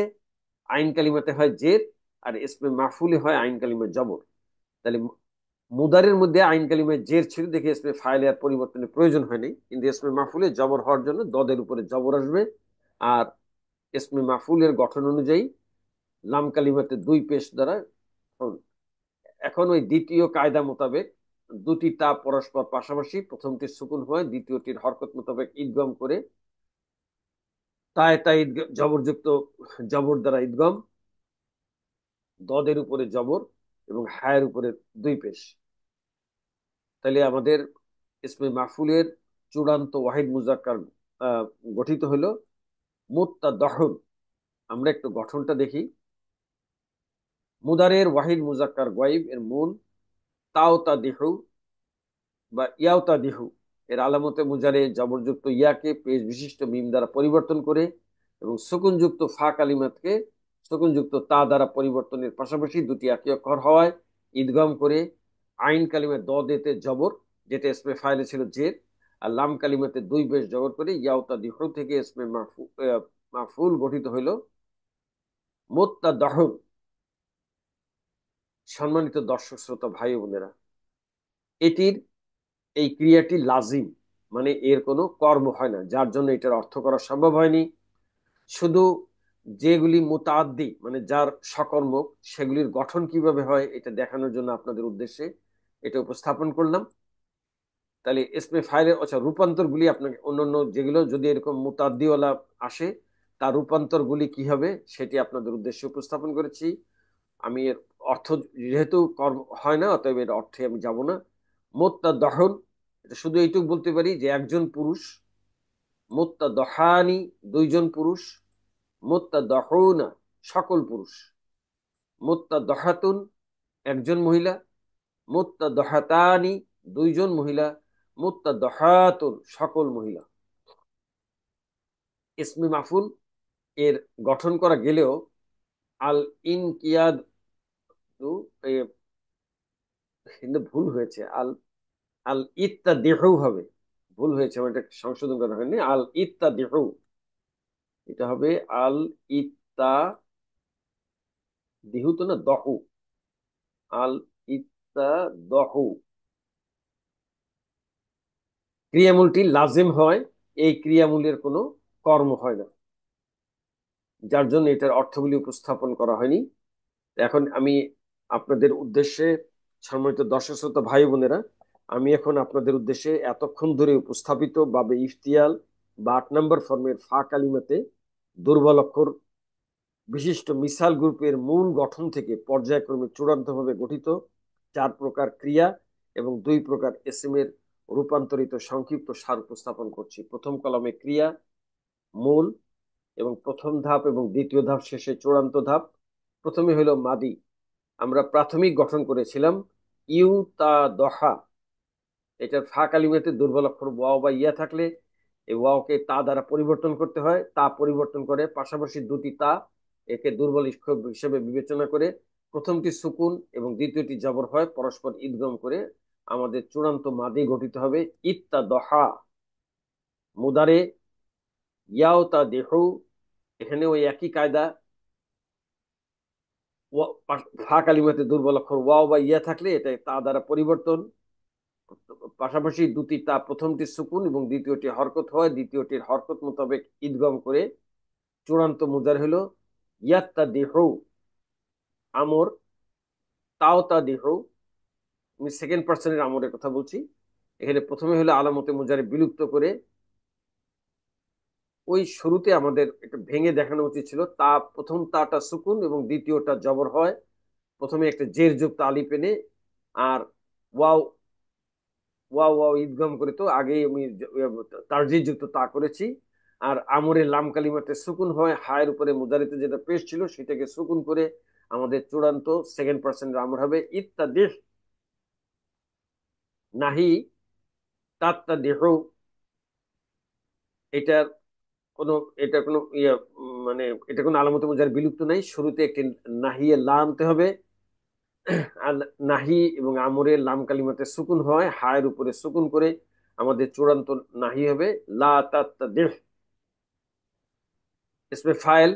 আইন কালিমাতে হয় জের, আর ইসমে মাফুলে হয় আইন কালিমায় জবর। তাহলে মুদারের মধ্যে আইন কালিমায় জের ছিল দেখে ইসমে ফাইলে আর পরিবর্তনের প্রয়োজন হয়নি, কিন্তু ইসমে মাফুলে জবর হওয়ার জন্য দদের উপরে জবর আসবে। আর ইসমে মাফুলের গঠন অনুযায়ী লাম কালিমাতে 2 পেশ দ্বারা। এখন ওই দ্বিতীয় কায়দা মোতাবেক দুটি তা পরস্পর পাশাপাশি, প্রথমটির সুকুন হয়, দ্বিতীয়টির হরকত মোতাবেক ইদগম করে তায় তাই জবরযুক্ত জবর দ্বারা ইদগম, দদের উপরে জবর এবং হায়ের উপরে 2 পেশ। তাহলে আমাদের ইসমে মাহফুলের চূড়ান্ত ওয়াহিদ মুজাক্কার গঠিত হলো মুত্তাদাহুন। আমরা একটু গঠনটা দেখি। মুদারের ওয়াহিদ মুজাক্কার গয়েব এর মূল তাওতাদিহু বা ইয়াওতাদিহু এর আলামতে মুজারে জবরযুক্ত ইয়াকে পেশ বিশিষ্ট মিম দ্বারা পরিবর্তন করে এবং সুকুনযুক্ত ফা কালিমাতকে সুকুনযুক্ত তা দ্বারা পরিবর্তনের পাশাপাশি দুটি একই অক্ষর হওয়ায় ঈদগম করে আইন কালিমায় দ দেতে জবর, যেটা ইসমে ফাইলে ছিল জের, আর লাম কালিমাতে 2 পেশ জবর করে ইয়াওতাদিহু থেকে ইসমে মাফুল গঠিত হইল মুত্তাদাহুন। সম্মানিত দর্শক শ্রোতা ভাই বোনেরা, এটির এই ক্রিয়াটি লাজিম, মানে এর কোনো কর্ম হয় না, যার জন্য এটার অর্থ করা সম্ভব হয়নি। শুধু যেগুলি মুতাআদ্দি মানে যার সকর্মক, সেগুলির গঠন কিভাবে হয় এটা দেখানোর জন্য আপনাদের উদ্দেশ্যে এটা উপস্থাপন করলাম। তাহলে ইসমে ফাইলের আচ্ছা রূপান্তরগুলি আপনাকে অন্যান্য যেগুলো যদি এরকম মুতাআদ্দিওয়ালা আসে তার রূপান্তরগুলি কি হবে সেটি আপনাদের উদ্দেশ্যে উপস্থাপন করেছি। আমি এর অর্থ যেহেতু কর্ম হয় না, অতএব এর অর্থে আমি যাব না। মোত্তাদাহুন, এটা শুধু এইটুকু বলতে পারি যে একজন পুরুষ মুত্তাদহানি দুইজন পুরুষ, মুত্তাদহুনা সকল পুরুষ, মুত্তাদহাতুন একজন মহিলা, মুত্তাদহাতানি দুইজন মহিলা, মুত্তাদহাতুন সকল মহিলা। ইসমে মাফুল এর গঠন করা গেলেও আল ইনকিয়াদ কিন্তু ভুল হয়েছে, আল আল ইত্তা দেহ হবে, ভুল হয়েছে, আমার এটা সংশোধন করা হয়নি। আল ইত্তা দেহ, এটা হবে আল ইত্তা দেহু, তো না দহু, আল ইত্তা দহু। ক্রিয়ামূলটি লাজিম হয়, এই ক্রিয়ামূলের কোনো কর্ম হয় না, যার জন্য এটার অর্থগুলি উপস্থাপন করা হয়নি। এখন আমি আপনাদের উদ্দেশ্যে, সম্মানিত দর্শক শ্রোতা ভাই বোনেরা, আমি এখন আপনাদের উদ্দেশ্যে এতক্ষণ ধরে উপস্থাপিত বাবে ইফতিয়াল বা 8 নম্বর ফর্মের ফা কালিমাতে দুর্বল অক্ষর বিশিষ্ট মিসাল গ্রুপের মূল গঠন থেকে পর্যায়ক্রমে চূড়ান্তভাবে গঠিত 4 প্রকার ক্রিয়া এবং 2 প্রকার এসএম এর রূপান্তরিত সংক্ষিপ্ত সার উপস্থাপন করছি। প্রথম কলামে ক্রিয়া, মূল এবং প্রথম ধাপ এবং দ্বিতীয় ধাপ শেষে চূড়ান্ত ধাপ। প্রথমে হলো মাদি। আমরা প্রাথমিক গঠন করেছিলাম ইউ তা দহা। এটার ফা কালিমাতে দুর্বল অক্ষর ওয়াও বা ইয়া থাকলে এই ওয়াওকে তা দ্বারা পরিবর্তন করতে হয়, তা পরিবর্তন করে পাশাপাশি দুটি তা, একে দুর্বল হিসেবে বিবেচনা করে প্রথমটি সুকুন এবং দ্বিতীয়টি জবর হয়, পরস্পর ঈদগম করে আমাদের চূড়ান্ত মাদি গঠিত হবে ইত্তা দহা। মুদারে ইয়াও তা দেহ, এখানে ওই একই কায়দা, ফা কালিমাতে দুর্বল অক্ষর ওয়াও বা ইয়া থাকলে এটা তা দ্বারা পরিবর্তন, পাশাপাশি দুটি তা, প্রথমটি সুকুন এবং দ্বিতীয়টি হরকত হয়, দ্বিতীয়টির হরকত মোতাবেক ঈদগম করে চূড়ান্ত মুদার হলো ইয়াত্তা দেহ। আমর তাও তা দেহ, আমি সেকেন্ড পার্সনের আমরের কথা বলছি। এখানে প্রথমে হলো আলামতে মুজারে বিলুপ্ত করে, ওই শুরুতে আমাদের একটু ভেঙে দেখানো উচিত ছিল, তা প্রথম তাটা সুকুন এবং দ্বিতীয়টা জবর হয়, প্রথমে একটা জের যুক্ত আলিফ এনে আর ওয়াও ওয়াও ওয়াও ঈদগাম করে, তো আগে আমি তারজিহ যুক্ত তা করেছি। আর আমরে লাম কালিমাতে সুকুন হয়, হায়ের উপরে মুদারিতে যেটা পেশ ছিল সেটাকে সুকুন করে আমাদের চূড়ান্ত সেকেন্ড পার্সেন্ট আমর হবে ইত্যাদি। নাহি তাত্তা দেহ, এটার কোনো, এটা কোনো মানে এটা কোনো আলামত মুজার বিলুপ্ত নাই, শুরুতে একটি নাহিয়ে লা আনতে হবে। আর নাহি এবং আমরের লাম কালিমাতে সুকুন হয়, হায়ের উপরে সুকুন করে আমাদের চূড়ান্ত নাহি হবে লা তাত্তা দেহ। ইসমে ফাইল,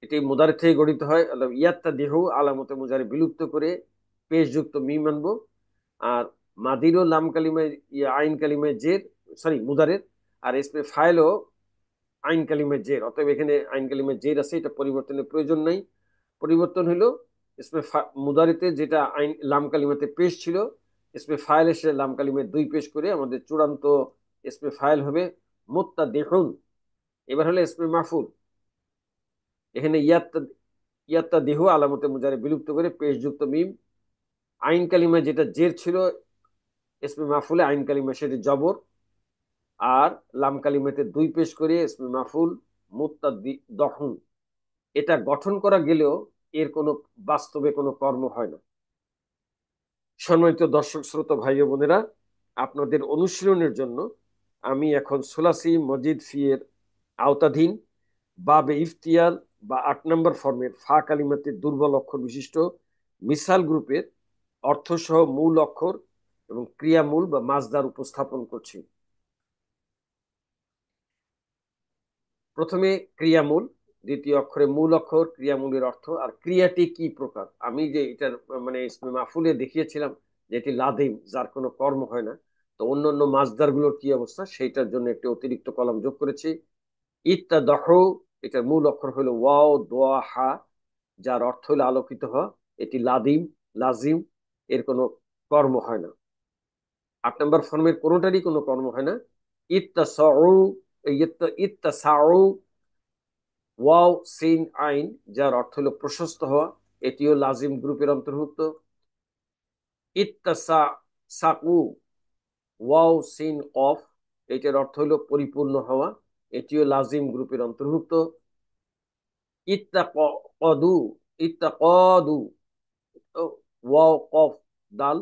এটি মুদারে থেকে গঠিত হয়, ইয়াত্তা দেহ আলামতে মুজারে বিলুপ্ত করে পেশযুক্ত মিম আনবো। আর মাদিরও লাম কালিমায় আইন কালিমায় জের, সরি মুদারের, আর ইসমে ফাইলও আইন কালিমায় জের, অতএব এখানে আইন কালিমায় জের আছে, এটা পরিবর্তনের প্রয়োজন নাই। পরিবর্তন হলো ইসমে মুদারিতে যেটা আইন লাম কালিমাতে পেশ ছিল, ইসমে ফাইল এসে লাম কালিমায় 2 পেশ করে আমাদের চূড়ান্ত ইসমে ফাইল হবে মুত্তা দেহুন। এবার হলো ইসমে মাফুল। এখানে ইয়াত্তা ইয়াত্তা দেহ আলামতে মুজারে বিলুপ্ত করে পেশযুক্ত মিম, আইন কালিমায় যেটা জের ছিল ইসমে মাফুলে আইন কালিমা সেটি জবর, আর লাম কালিমাতে 2 পেশ করে ইসমে মাফুল মুত্তাদহুন। এটা গঠন করা গেলেও এর কোনো বাস্তবে কোনো কর্ম হয় না। সম্মানিত দর্শক শ্রোতা ভাই ও বোনেরা, আপনাদের অনুশীলনের জন্য আমি এখন সুলাসি মজিদ ফি এর আওতাধীন বাবে ইফতিয়াল বা 8 নম্বর ফর্মের ফা কালিমাতে দুর্বল অক্ষর বিশিষ্ট মিসাল গ্রুপের অর্থসহ মূল অক্ষর এবং ক্রিয়ামূল বা মাজদার উপস্থাপন করছি। প্রথমে ক্রিয়ামূল, দ্বিতীয় অক্ষরে মূল অক্ষর, ক্রিয়ামূলের অর্থ আর ক্রিয়াটি কি প্রকার। আমি যে এটার মানে ইসমে মাফুলে দেখিয়েছিলাম যে এটি লাদিম, যার কোনো কর্ম হয় না, তো অন্য অন্য মাজদার গুলোর কি অবস্থা সেইটার জন্য একটি অতিরিক্ত কলাম যোগ করেছি। ইত্তা দহ, এটার মূল অক্ষর হলো ওয়াও দোয়া হা, যার অর্থ হলো আলোকিত হওয়া, এটি লাদিম লাজিম, এর কোনো কর্ম হয় না। 8 নম্বর ফর্মের কোনোটারই কোনো কর্ম হয় না। ইত্তা সাউ, ইত্তা সাউ ওয়াও সিন আইন, যার অর্থ হলো প্রশস্ত হওয়া, এটিও লাজিম গ্রুপের অন্তর্ভুক্ত। ইত্তাসা সাকু ওয়াও সিন অফ, এটার অর্থ হলো পরিপূর্ণ হওয়া, এটিও লাজিম গ্রুপের অন্তর্ভুক্ত। ইত্তাকদু, ইত্তাকদু, ওয়াও কফ দাল,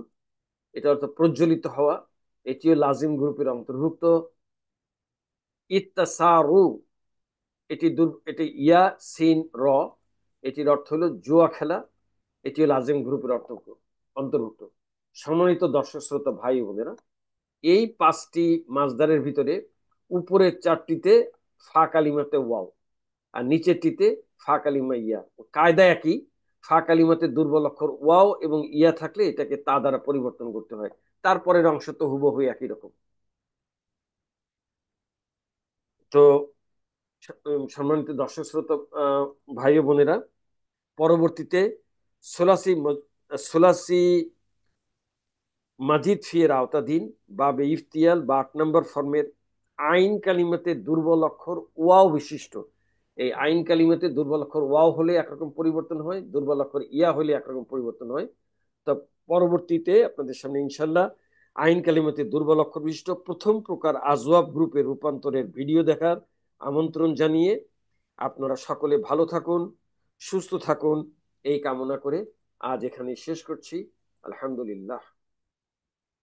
এটা অর্থ প্রজ্বলিত হওয়া, এটিও লাজিম গ্রুপের অন্তর্ভুক্ত। ইত্তাসারু, এটি ইয়া সিন র, এটির অর্থ হলো জুয়া খেলা, এটিও লাজিম গ্রুপের অন্তর্ভুক্ত। সম্মানিত দর্শক শ্রোতা ভাই বোনেরা, এই 5টি মাসদারের ভিতরে উপরের 4টিতে ফা কালিমাতে ওয়াও, আর নিচেরটিতে ফা কালিমা ইয়া। কায়দা একই, ফা কালিমাতে দুর্বল অক্ষর ওয়াও এবং ইয়া থাকলে এটাকে তা দ্বারা পরিবর্তন করতে হয়। তারপরের অংশ তো হুবহু একই রকম। তো সম্মানিত দর্শক শ্রোতা ভাই ও বোনেরা, পরবর্তীতে সোলাসি সোলাসি মাজিদ ফিয়ের আওতাধীন বাবে ইফতিয়াল বা 8 নম্বর ফর্মের আইন কালিমাতে দুর্বল অক্ষর ওয়াও বিশিষ্ট, এই আইন কালিমাতে দুর্বল অক্ষর ওয়াও হলে একরকম পরিবর্তন হয়, দুর্বল অক্ষর ইয়া হলে একরকম পরিবর্তন হয়। তা পরবর্তীতে আপনাদের সামনে ইনশাল্লাহ আইন কালিমাতে দুর্বল অক্ষর বিশিষ্ট প্রথম প্রকার আজওয়াব গ্রুপের রূপান্তরের ভিডিও দেখার আমন্ত্রণ জানিয়ে আপনারা সকলে ভালো থাকুন, সুস্থ থাকুন, এই কামনা করে আজ এখানে শেষ করছি। আলহামদুলিল্লাহ।